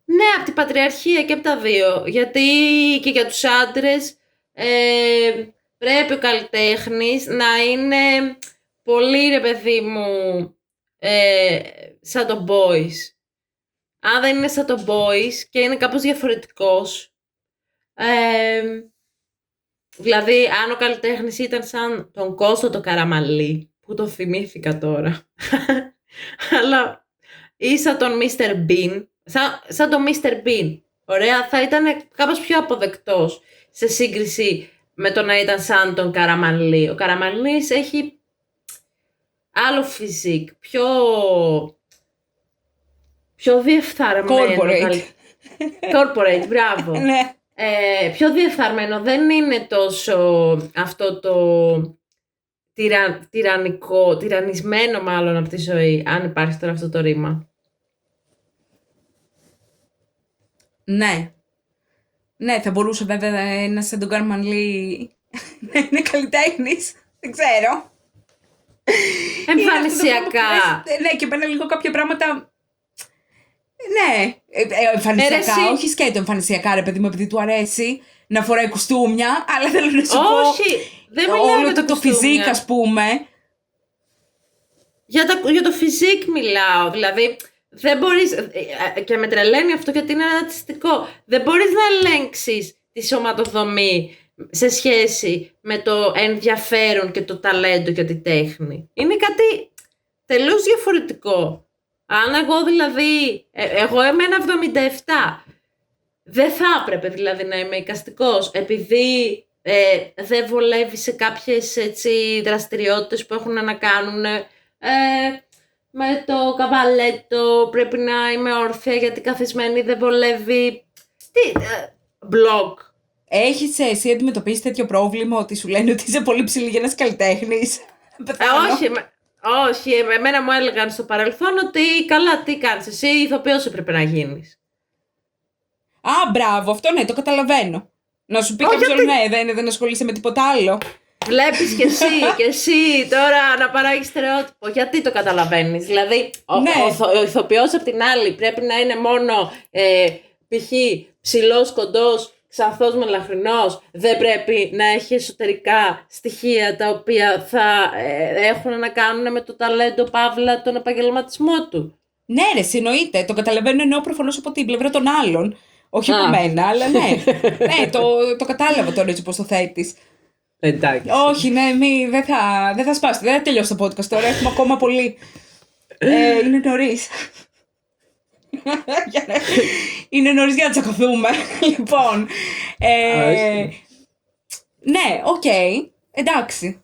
Ναι, από την πατριαρχία και από τα δύο. Γιατί και για τους άντρες πρέπει ο καλλιτέχνης να είναι πολύ, ρε παιδί μου, σαν το boys. Αν δεν είναι σαν το boys και είναι κάπως διαφορετικός, δηλαδή αν ο καλλιτέχνης ήταν σαν τον Κώστο το Καραμανλή, που το θυμήθηκα τώρα, αλλά ή σαν τον Mr. Bean, σαν τον Mr. Bean, ωραία, θα ήταν κάπως πιο αποδεκτός σε σύγκριση με το να ήταν σαν τον Καραμανλή. Ο Καραμανλής έχει άλλο φυσικ, πιο διεφθαρμένο. Corporate, μπράβο. Ναι. Πιο διεφθαρμένο, δεν είναι τόσο αυτό το τυραννισμένο μάλλον από τη ζωή, αν υπάρχει τώρα αυτό το ρήμα. Ναι, θα μπορούσε βέβαια να σαν τον Καραμανλή να είναι καλλιτέχνης, δεν ξέρω. Εμφανισιακά. Ναι, και πάνε λίγο κάποια πράγματα... Ναι, εμφανισιακά, όχι σκέτο εμφανισιακά, ρε παιδί μου, επειδή του αρέσει να φοράει κουστούμια, αλλά θέλω να σου πω... Όχι, δεν μιλάω για το φυσικ, ας πούμε. Για το φυσικ μιλάω, δηλαδή δεν μπορείς, και με τρελαίνει αυτό γιατί είναι ρατσιστικό, δεν μπορείς να ελέγξεις τη σωματοδομή σε σχέση με το ενδιαφέρον και το ταλέντο και τη τέχνη. Είναι κάτι τελείως διαφορετικό. Αν εγώ δηλαδή, εγώ είμαι 1,77. δεν θα έπρεπε δηλαδή να είμαι εικαστικός, επειδή δεν βολεύει σε κάποιες έτσι, δραστηριότητες που έχουν να κάνουν με το καβαλέτο, πρέπει να είμαι όρθια γιατί καθισμένη δεν βολεύει. Τι, blog. Έχεις εσύ αντιμετωπίσει τέτοιο πρόβλημα ότι σου λένε ότι είσαι πολύ ψηλή για ένας καλλιτέχνης? Όχι, εμένα μου έλεγαν στο παρελθόν ότι καλά, τι κάνεις εσύ, ηθοποιός έπρεπε να γίνεις. Α, μπράβο, αυτό ναι, το καταλαβαίνω. Να σου πει κάποιος ναι, δεν ασχολείσαι με τίποτα άλλο. Βλέπεις και εσύ τώρα να παράγεις στερεότυπο. Γιατί το καταλαβαίνεις? Δηλαδή, ο ηθοποιός απ' την άλλη πρέπει να είναι μόνο π.χ. ψηλός, κοντός, ξανθός, μελαχρινός. Δεν πρέπει να έχει εσωτερικά στοιχεία τα οποία θα έχουν να κάνουν με το ταλέντο, παύλα, τον επαγγελματισμό του. Ναι, ρε, εννοείται. Το καταλαβαίνω, εννοώ προφανώς από την πλευρά των άλλων. Όχι από μένα, αλλά ναι. Ναι, το κατάλαβα τώρα έτσι πώς το θέτεις. Εντάξει. Όχι, ναι, δεν θα σπάσετε. Δεν θα τελειώσει το podcast τώρα. Έχουμε ακόμα πολύ. Είναι νωρίς. Είναι νωρίς για να τσακωθούμε. Λοιπόν. Ναι, οκ. Εντάξει.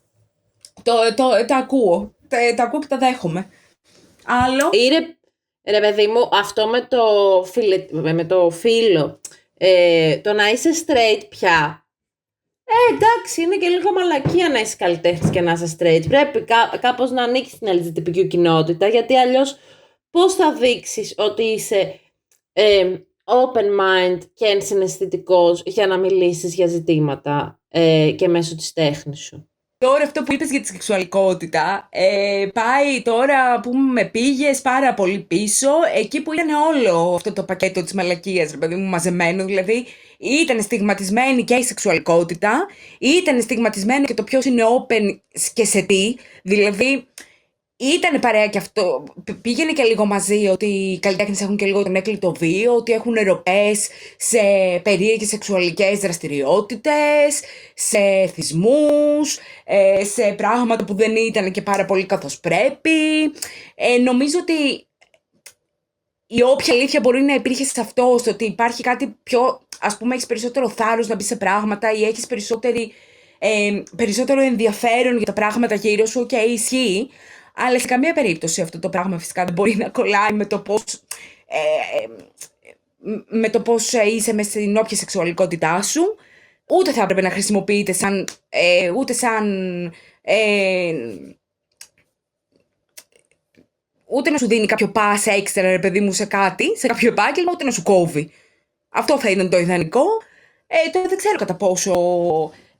Τα ακούω. Τα ακούω και τα δέχομαι. Άλλο. Ρε παιδί μου, αυτό με το φίλο, το να είσαι straight πια, εντάξει, είναι και λίγο μαλακία να είσαι καλλιτέχνης και να είσαι straight. Πρέπει κάπως να ανοίξεις την LGBTQ κοινότητα, γιατί αλλιώς πώς θα δείξεις ότι είσαι open mind και ενσυναισθητικός για να μιλήσεις για ζητήματα και μέσω της τέχνης σου. Τώρα αυτό που είπες για τη σεξουαλικότητα πάει τώρα που με πήγες πάρα πολύ πίσω, εκεί που ήταν όλο αυτό το πακέτο της μαλακίας, ρε παιδί μου, μαζεμένο. Δηλαδή ήταν στιγματισμένη και η σεξουαλικότητα, ήταν στιγματισμένο και το ποιος είναι open και σε τι. Δηλαδή ήταν παρέα και αυτό, πήγαινε και λίγο μαζί ότι οι καλλιτέχνες έχουν και λίγο τον έκλειτο βίο, ότι έχουν ροπές σε περίεργες σεξουαλικές δραστηριότητες, σε εθισμούς, σε πράγματα που δεν ήταν και πάρα πολύ καθώς πρέπει. Νομίζω ότι η όποια αλήθεια μπορεί να υπήρχε σε αυτό, στο ότι υπάρχει κάτι πιο, ας πούμε, έχεις περισσότερο θάρρος να μπεις σε πράγματα ή έχεις περισσότερο ενδιαφέρον για τα πράγματα γύρω σου και ισχύει. Αλλά σε καμία περίπτωση αυτό το πράγμα φυσικά δεν μπορεί να κολλάει με το πώς είσαι μες στην όποια σεξουαλικότητά σου. Ούτε θα έπρεπε να χρησιμοποιείται ούτε να σου δίνει κάποιο pass έξτρα, ρε παιδί μου, σε κάτι, σε κάποιο επάγγελμα, ούτε να σου κόβει. Αυτό θα ήταν το ιδανικό. Τώρα δεν ξέρω κατά πόσο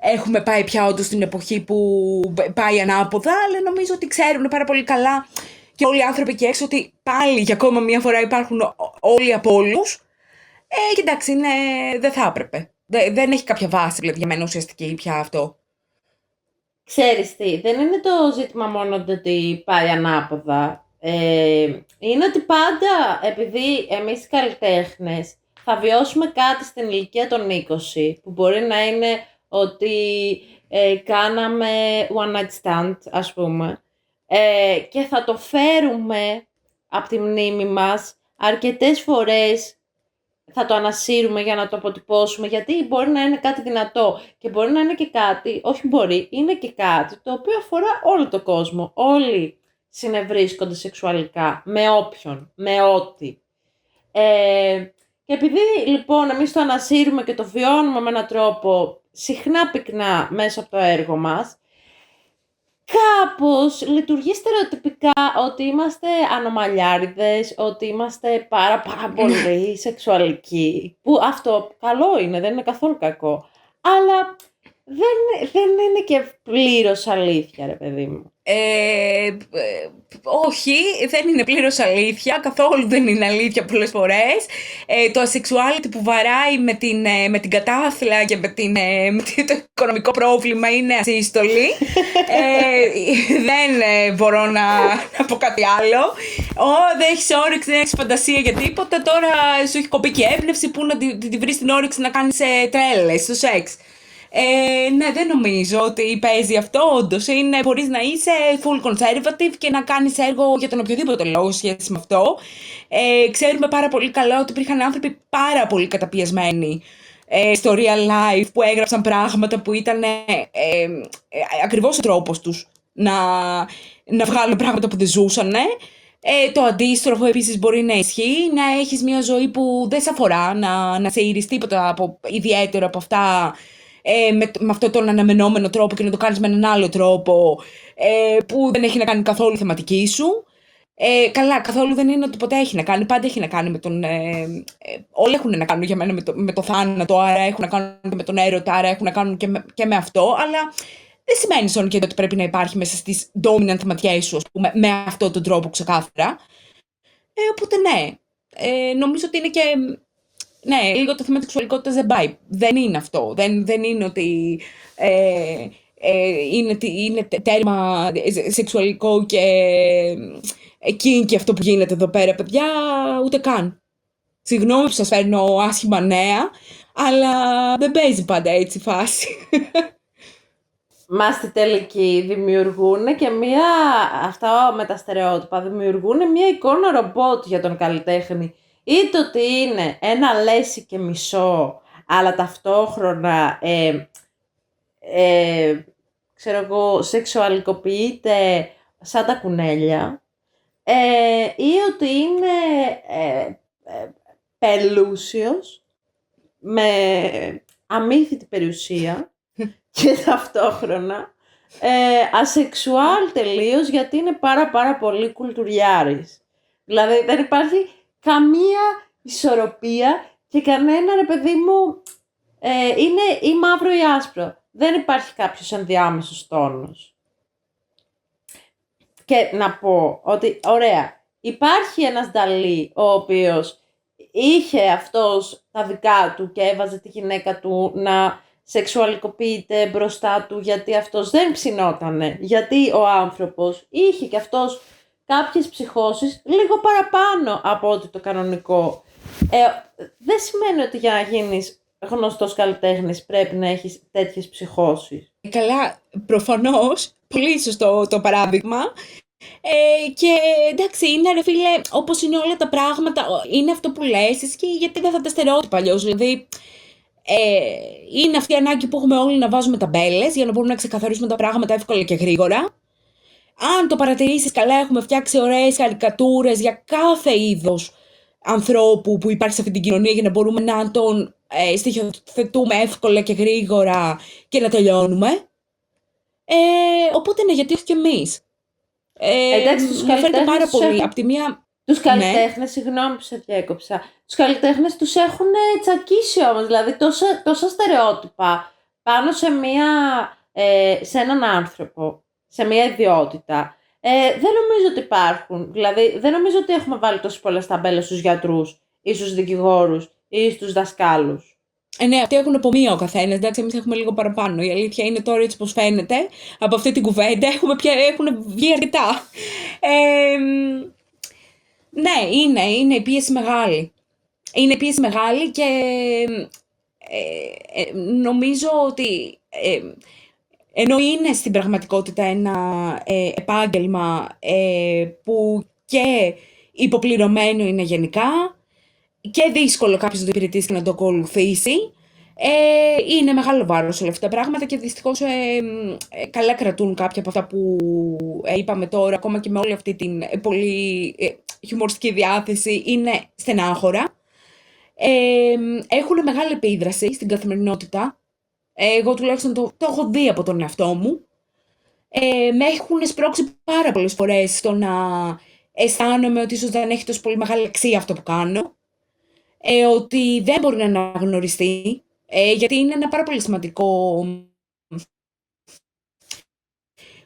έχουμε πάει πια όντως στην εποχή που πάει ανάποδα, αλλά νομίζω ότι ξέρουν πάρα πολύ καλά και όλοι οι άνθρωποι εκεί έξω ότι πάλι για ακόμα μία φορά υπάρχουν όλοι από όλους. Και εντάξει, δεν θα έπρεπε. Δεν έχει κάποια βάση, δηλαδή, για μένα ουσιαστική πια αυτό. Ξέρεις τι, δεν είναι το ζήτημα μόνο ότι πάει ανάποδα. Είναι ότι πάντα, επειδή εμείς οι καλλιτέχνες θα βιώσουμε κάτι στην ηλικία των 20, που μπορεί να είναι ότι κάναμε one night stand, ας πούμε, και θα το φέρουμε από τη μνήμη μας αρκετές φορές, θα το ανασύρουμε για να το αποτυπώσουμε, γιατί μπορεί να είναι κάτι δυνατό και μπορεί να είναι και κάτι, όχι μπορεί, είναι και κάτι το οποίο αφορά όλο τον κόσμο. Όλοι συνευρίσκονται σεξουαλικά, με όποιον, με ό,τι. Και επειδή λοιπόν εμείς το ανασύρουμε και το βιώνουμε με έναν τρόπο συχνά πυκνά μέσα από το έργο μας, κάπως λειτουργεί στερεοτυπικά ότι είμαστε ανομαλιάριδες, ότι είμαστε πάρα πολύ σεξουαλικοί, που αυτό καλό είναι, δεν είναι καθόλου κακό, αλλά δεν είναι και πλήρως αλήθεια, ρε παιδί μου. Όχι, δεν είναι πλήρως αλήθεια, καθόλου δεν είναι αλήθεια πολλές φορές. Το asexuality που βαράει με την κατάθλα και με το οικονομικό πρόβλημα είναι ασύστολη. Δεν μπορώ να πω κάτι άλλο. Δεν έχεις όρεξη, δεν έχεις φαντασία για τίποτα. Τώρα σου έχει κοπεί και έμπνευση που να τη βρεις την όρεξη να κάνεις τρέλες στο σεξ. Ναι, δεν νομίζω ότι παίζει αυτό. Όντως, μπορείς να είσαι full conservative και να κάνεις έργο για τον οποιοδήποτε λόγο σχέση με αυτό. Ξέρουμε πάρα πολύ καλά ότι υπήρχαν άνθρωποι πάρα πολύ καταπιεσμένοι στο real life που έγραψαν πράγματα που ήταν ακριβώς ο τρόπος τους να βγάλουν πράγματα που δεν ζούσαν. Το αντίστροφο επίσης μπορεί να ισχύει, να έχεις μια ζωή που δεν σε αφορά, να σε ειρείς τίποτα ιδιαίτερο από αυτά με αυτόν τον αναμενόμενο τρόπο και να το κάνεις με έναν άλλο τρόπο που δεν έχει να κάνει καθόλου θεματική σου. Καλά, καθόλου δεν είναι ότι ποτέ έχει να κάνει, πάντα έχει να κάνει με τον... όλοι έχουν να κάνουν για μένα με το θάνατο, άρα έχουν να κάνουν και με τον έρωτα, άρα έχουν να κάνουν και με αυτό, αλλά δεν σημαίνει στον και ότι πρέπει να υπάρχει μέσα στις dominant θεματιές σου, ας πούμε, με αυτόν τον τρόπο ξεκάθαρα. Οπότε ναι, νομίζω ότι είναι και... Ναι, λίγο το θέμα της σεξουαλικότητας δεν πάει. Δεν είναι αυτό. Δεν είναι ότι είναι τέρμα σεξουαλικό και εκείνη και αυτό που γίνεται εδώ πέρα, παιδιά, ούτε καν. Συγγνώμη που σας φέρνω άσχημα νέα, αλλά δεν παίζει πάντα έτσι η φάση. Μα στη τελική δημιουργούν και αυτά με τα στερεότυπα, δημιουργούν μια εικόνα ρομπότ για τον καλλιτέχνη. Είτε ότι είναι ένα λέση και μισό, αλλά ταυτόχρονα ξέρω εγώ, σεξουαλικοποιείται σαν τα κουνέλια, ή ότι είναι πελούσιος με αμύθιτη περιουσία και ταυτόχρονα ασεξουάλ τελείως, γιατί είναι πάρα πολύ κουλτουριάρης. Δηλαδή δεν υπάρχει καμία ισορροπία και κανένα, ρε παιδί μου, είναι ή μαύρο ή άσπρο. Δεν υπάρχει κάποιος ενδιάμεσος τόνος. Και να πω ότι, ωραία, υπάρχει ένας Νταλή ο οποίος είχε αυτός τα δικά του και έβαζε τη γυναίκα του να σεξουαλικοποιείται μπροστά του, γιατί αυτός δεν ψινότανε, γιατί ο άνθρωπος είχε και αυτός κάποιες ψυχώσεις λίγο παραπάνω από ό,τι το κανονικό. Δεν σημαίνει ότι για να γίνεις γνωστός καλλιτέχνης πρέπει να έχεις τέτοιες ψυχώσεις. Καλά, προφανώς, πολύ σωστό το παράδειγμα. Και εντάξει, είναι ρε φίλε, όπως είναι όλα τα πράγματα, είναι αυτό που λες, και γιατί δεν θα τα στερεότυπα αλλιώς. Δηλαδή, είναι αυτή η ανάγκη που έχουμε όλοι να βάζουμε ταμπέλες για να μπορούμε να ξεκαθαρίσουμε τα πράγματα εύκολα και γρήγορα. Αν το παρατηρήσεις καλά, έχουμε φτιάξει ωραίες καρικατούρες για κάθε είδος ανθρώπου που υπάρχει σε αυτή την κοινωνία για να μπορούμε να τον στοιχειοθετούμε εύκολα και γρήγορα και να τελειώνουμε. Οπότε ναι, γιατί όχι κι εμείς. Εντάξει, τους καλλιτέχνες πάρα πολύ. Απ' τη μία... Τους καλλιτέχνες, συγγνώμη που σε διέκοψα, τους καλλιτέχνες τους έχουν τσακίσει όμως, δηλαδή τόσα στερεότυπα πάνω σε έναν άνθρωπο, σε μια ιδιότητα. Δεν νομίζω ότι υπάρχουν, δηλαδή δεν νομίζω ότι έχουμε βάλει τόσες πολλές ταμπέλες στους γιατρούς ή στους δικηγόρους ή στους δασκάλους. Ναι, αυτοί έχουν από μία ο καθένας, εντάξει, εμείς έχουμε λίγο παραπάνω. Η αλήθεια είναι τώρα, έτσι πως φαίνεται, από αυτή την κουβέντα έχουν βγει αρκετά. Ναι, είναι η πίεση μεγάλη. Είναι η πίεση μεγάλη και νομίζω ότι ενώ είναι στην πραγματικότητα ένα επάγγελμα που και υποπληρωμένο είναι γενικά και δύσκολο κάποιος να το υπηρετήσει και να το ακολουθήσει, είναι μεγάλο βάρος όλα αυτά τα πράγματα και δυστυχώς καλά κρατούν κάποια από αυτά που είπαμε τώρα, ακόμα και με όλη αυτή την πολύ χιουμοριστική διάθεση, είναι στενάχωρα. Έχουν μεγάλη επίδραση στην καθημερινότητα. Εγώ τουλάχιστον το έχω δει από τον εαυτό μου. Με έχουν σπρώξει πάρα πολλές φορές στο να αισθάνομαι ότι ίσως δεν έχει τόσο πολύ μεγάλη αξία αυτό που κάνω. Ότι δεν μπορεί να αναγνωριστεί, γιατί είναι ένα πάρα πολύ σημαντικό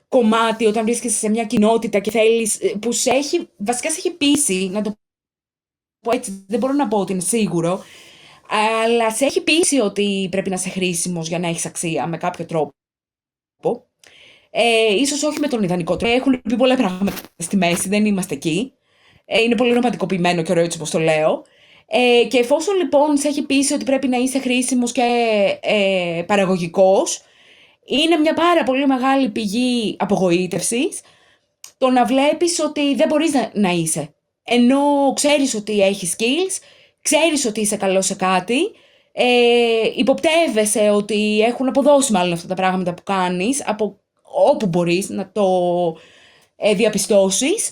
κομμάτι όταν βρίσκεσαι σε μια κοινότητα και θέλεις, που βασικά σε έχει πείσει, να το πω έτσι, δεν μπορώ να πω ότι είναι σίγουρο, αλλά σε έχει πείσει ότι πρέπει να είσαι χρήσιμος για να έχεις αξία με κάποιο τρόπο. Ίσως όχι με τον ιδανικό τρόπο. Έχουν πει πολλά πράγματα στη μέση, δεν είμαστε εκεί. Είναι πολύ ρομαντικοποιημένο και ωραίο έτσι όπως το λέω. Και εφόσον λοιπόν σε έχει πείσει ότι πρέπει να είσαι χρήσιμος και παραγωγικός, είναι μια πάρα πολύ μεγάλη πηγή απογοήτευσης το να βλέπεις ότι δεν μπορείς να είσαι. Ενώ ξέρεις ότι έχεις skills, ξέρεις ότι είσαι καλός σε κάτι, υποπτεύεσαι ότι έχουν αποδώσει μάλλον αυτά τα πράγματα που κάνεις από όπου μπορείς να το διαπιστώσεις,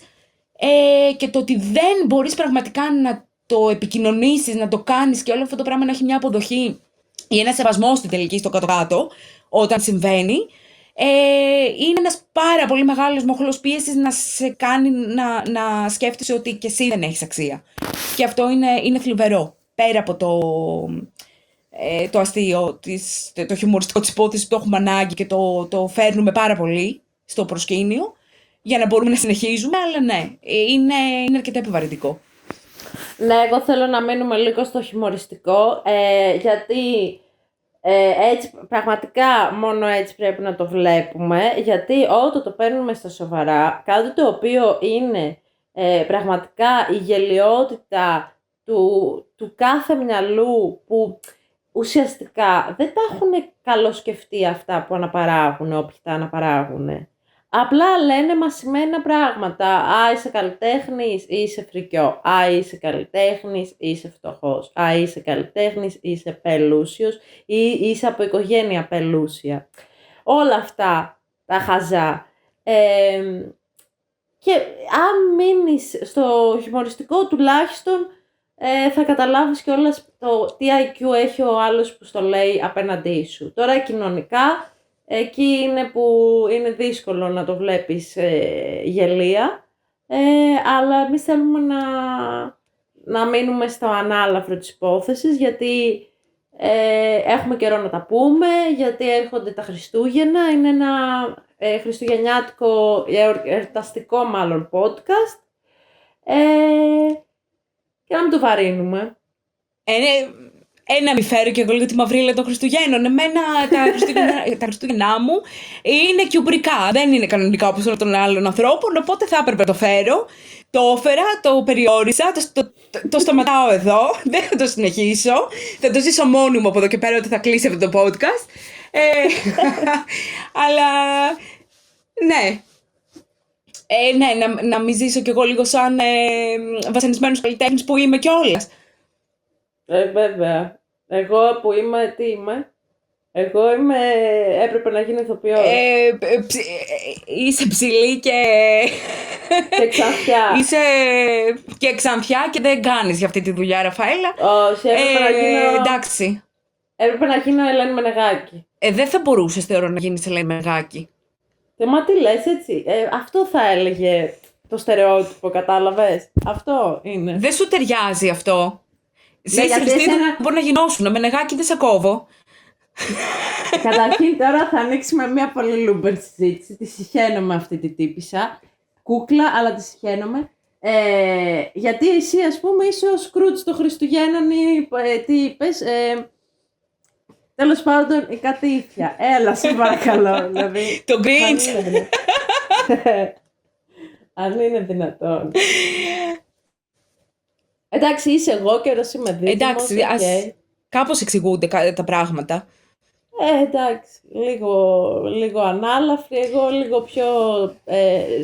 και το ότι δεν μπορείς πραγματικά να το επικοινωνήσεις, να το κάνεις και όλο αυτό το πράγμα να έχει μια αποδοχή ή ένα σεβασμό στην τελική στο κάτω-κάτω όταν συμβαίνει, είναι ένας πάρα πολύ μεγάλος μοχλός πίεσης να σε κάνει να σκέφτεσαι ότι και εσύ δεν έχεις αξία. Και αυτό είναι θλιβερό. Πέρα από το αστείο, το χιουμοριστικό της υπόθεσης που το έχουμε ανάγκη και το φέρνουμε πάρα πολύ στο προσκήνιο για να μπορούμε να συνεχίζουμε, αλλά ναι, είναι αρκετά επιβαρυντικό. Ναι, εγώ θέλω να μείνουμε λίγο στο χιουμοριστικό, γιατί έτσι, πραγματικά μόνο έτσι πρέπει να το βλέπουμε, γιατί όταν το παίρνουμε στα σοβαρά, κάτι το οποίο είναι πραγματικά η γελοιότητα του κάθε μυαλού που ουσιαστικά δεν τα έχουν καλοσκεφτεί αυτά που αναπαράγουν, όποιοι τα αναπαράγουν. Απλά λένε μασημένα πράγματα. Α, είσαι καλλιτέχνης ή είσαι φρικιό. Α, είσαι καλλιτέχνης ή είσαι φτωχός. Α, είσαι καλλιτέχνης ή είσαι πελούσιος ή είσαι από οικογένεια πελούσια. Όλα αυτά τα χαζά. Και αν μείνεις στο χιουμοριστικό τουλάχιστον, θα καταλάβεις κιόλας το τι IQ έχει ο άλλος που στο λέει απέναντί σου. Τώρα κοινωνικά, εκεί είναι που είναι δύσκολο να το βλέπεις γελία, αλλά εμείς θέλουμε να μείνουμε στο ανάλαφρο της υπόθεσης, γιατί έχουμε καιρό να τα πούμε, γιατί έρχονται τα Χριστούγεννα, είναι ένα χριστουγεννιάτικο, εορταστικό μάλλον podcast, και να μην το βαρύνουμε. Να μην φέρω και εγώ λίγο τη μαυρίλα των Χριστουγέννων. Εμένα τα Χριστούγεννά μου είναι κιουμπρικά. Δεν είναι κανονικά όπως όλων των άλλων ανθρώπων. Οπότε θα έπρεπε να το φέρω. Το έφερα, το περιόρισα, το σταματάω εδώ. Δεν θα το συνεχίσω. Θα το ζήσω μόνη μου από εδώ και πέρα ότι θα κλείσει αυτό το podcast. Αλλά ναι. Ναι, να μην ζήσω κι εγώ λίγο σαν βασανισμένος καλλιτέχνης που είμαι κιόλας. Βέβαια. Εγώ που είμαι, τι είμαι? Εγώ έπρεπε να γίνω ηθοποιός. Είσαι ψηλή και Ξανθιά. Είσαι και ξανθιά και δεν κάνεις για αυτή τη δουλειά, Ραφαέλα. Όχι, έπρεπε να γίνω... Εντάξει. Έπρεπε να γίνω Ελένη Μενεγάκη. Δεν θα μπορούσες, θεωρώ, να γίνεις Ελένη Μενεγάκη. Μα τι λες έτσι, αυτό θα έλεγε το στερεότυπο, κατάλαβες? Αυτό είναι. Δεν σου ταιριάζει αυτό. Ναι, γιατί μπορεί να γινώσουν, Μενεγάκη δεν σε κόβω. Καταρχήν τώρα θα ανοίξουμε μια πολύ λούμπερ συζήτηση. Τη συχαίνομαι αυτή τη τύπισσα. Κούκλα, αλλά τη συχαίνομαι. Γιατί εσύ, ας πούμε, είσαι ο Σκρούτς των Χριστουγέννων ή τι είπες? Τέλος πάντων, η κατήφια. Έλα, σε παρακαλώ. Δηλαδή, το Grinch. Αν είναι δυνατόν. Εντάξει, είσαι εγώ και εγώ είμαι δίδυμος. Εντάξει, κάπως εξηγούνται τα πράγματα. Εντάξει, λίγο ανάλαφρη, εγώ λίγο πιο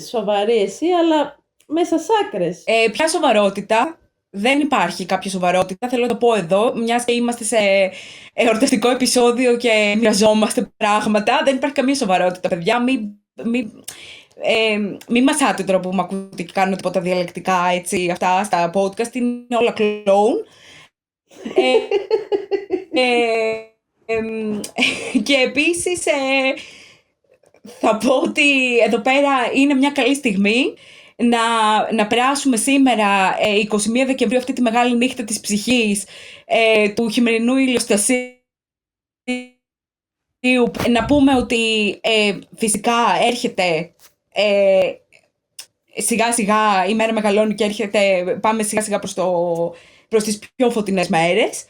σοβαρή εσύ, αλλά μέσα σ' άκρες. Ποια σοβαρότητα? Δεν υπάρχει κάποια σοβαρότητα, θέλω να το πω εδώ, μιας και είμαστε σε εορταστικό επεισόδιο και μοιραζόμαστε πράγματα, δεν υπάρχει καμία σοβαρότητα, παιδιά, μην μασάτε τώρα που με ακούτε και κάνω τίποτα διαλεκτικά έτσι, αυτά στα podcast, είναι όλα κλόουν. Και επίσης θα πω ότι εδώ πέρα είναι μια καλή στιγμή να περάσουμε σήμερα 21 Δεκεμβρίου αυτή τη μεγάλη νύχτα της ψυχής του χειμερινού ηλιοστασίου, να πούμε ότι φυσικά έρχεται σιγά σιγά η μέρα μεγαλώνει και πάμε σιγά σιγά προς τις πιο φωτεινές μέρες.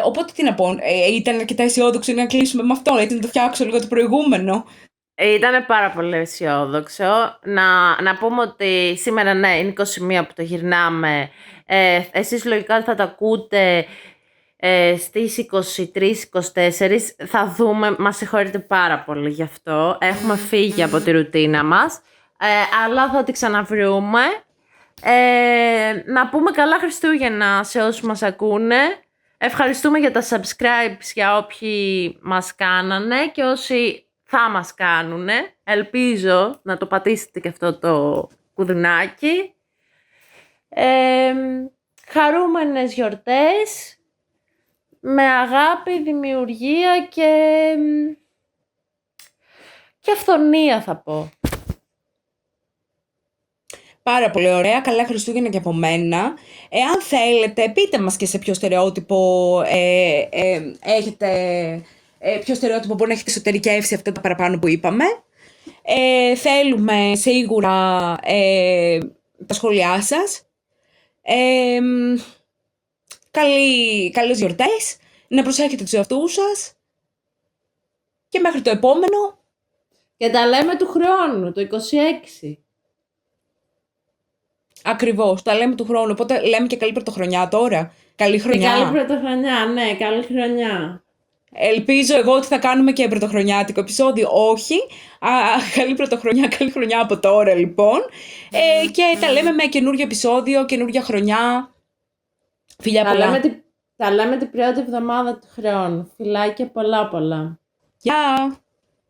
Οπότε τι να πω, ήταν αρκετά αισιόδοξο να κλείσουμε με αυτό, έτσι να το φτιάξω λίγο το προηγούμενο. Ήταν πάρα πολύ αισιόδοξο. Να πούμε ότι σήμερα, ναι, είναι 21 που το γυρνάμε. Εσείς λογικά θα τα ακούτε στις 23-24. Θα δούμε, μας συγχωρείτε πάρα πολύ γι' αυτό. Έχουμε φύγει από τη ρουτίνα μας. Αλλά θα τη ξαναβρούμε. Να πούμε καλά Χριστούγεννα σε όσους μας ακούνε. Ευχαριστούμε για τα subscribes για όποιοι μας κάνανε και όσοι θα μας κάνουνε. Ελπίζω να το πατήσετε και αυτό το κουδουνάκι. Χαρούμενες γιορτές, με αγάπη, δημιουργία και αυθονία θα πω. Πάρα πολύ ωραία. Καλά Χριστούγεννα και από μένα. Αν θέλετε, πείτε μας και σε ποιο στερεότυπο έχετε... ποιο στερεότυπο μπορεί να έχετε εσωτερικεύσει αυτά τα παραπάνω που είπαμε. Θέλουμε σίγουρα τα σχόλιά σας. Καλές γιορτές. Να προσέχετε τους εαυτούς σας. Και μέχρι το επόμενο. Και τα λέμε του χρόνου, το 26. Ακριβώς, τα λέμε του χρόνου. Οπότε λέμε και καλή πρωτοχρονιά τώρα. Καλή χρονιά. Και καλή πρωτοχρονιά, ναι, καλή χρονιά. Ελπίζω εγώ ότι θα κάνουμε και πρωτοχρονιάτικο επεισόδιο. Όχι. Καλή πρωτοχρονιά, καλή χρονιά από τώρα λοιπόν. Και τα λέμε με καινούργιο επεισόδιο, καινούργια χρονιά. Φιλιά πολλά. Τα λέμε την πρώτη εβδομάδα του χρόνου. Φιλάκια πολλά πολλά. Γεια!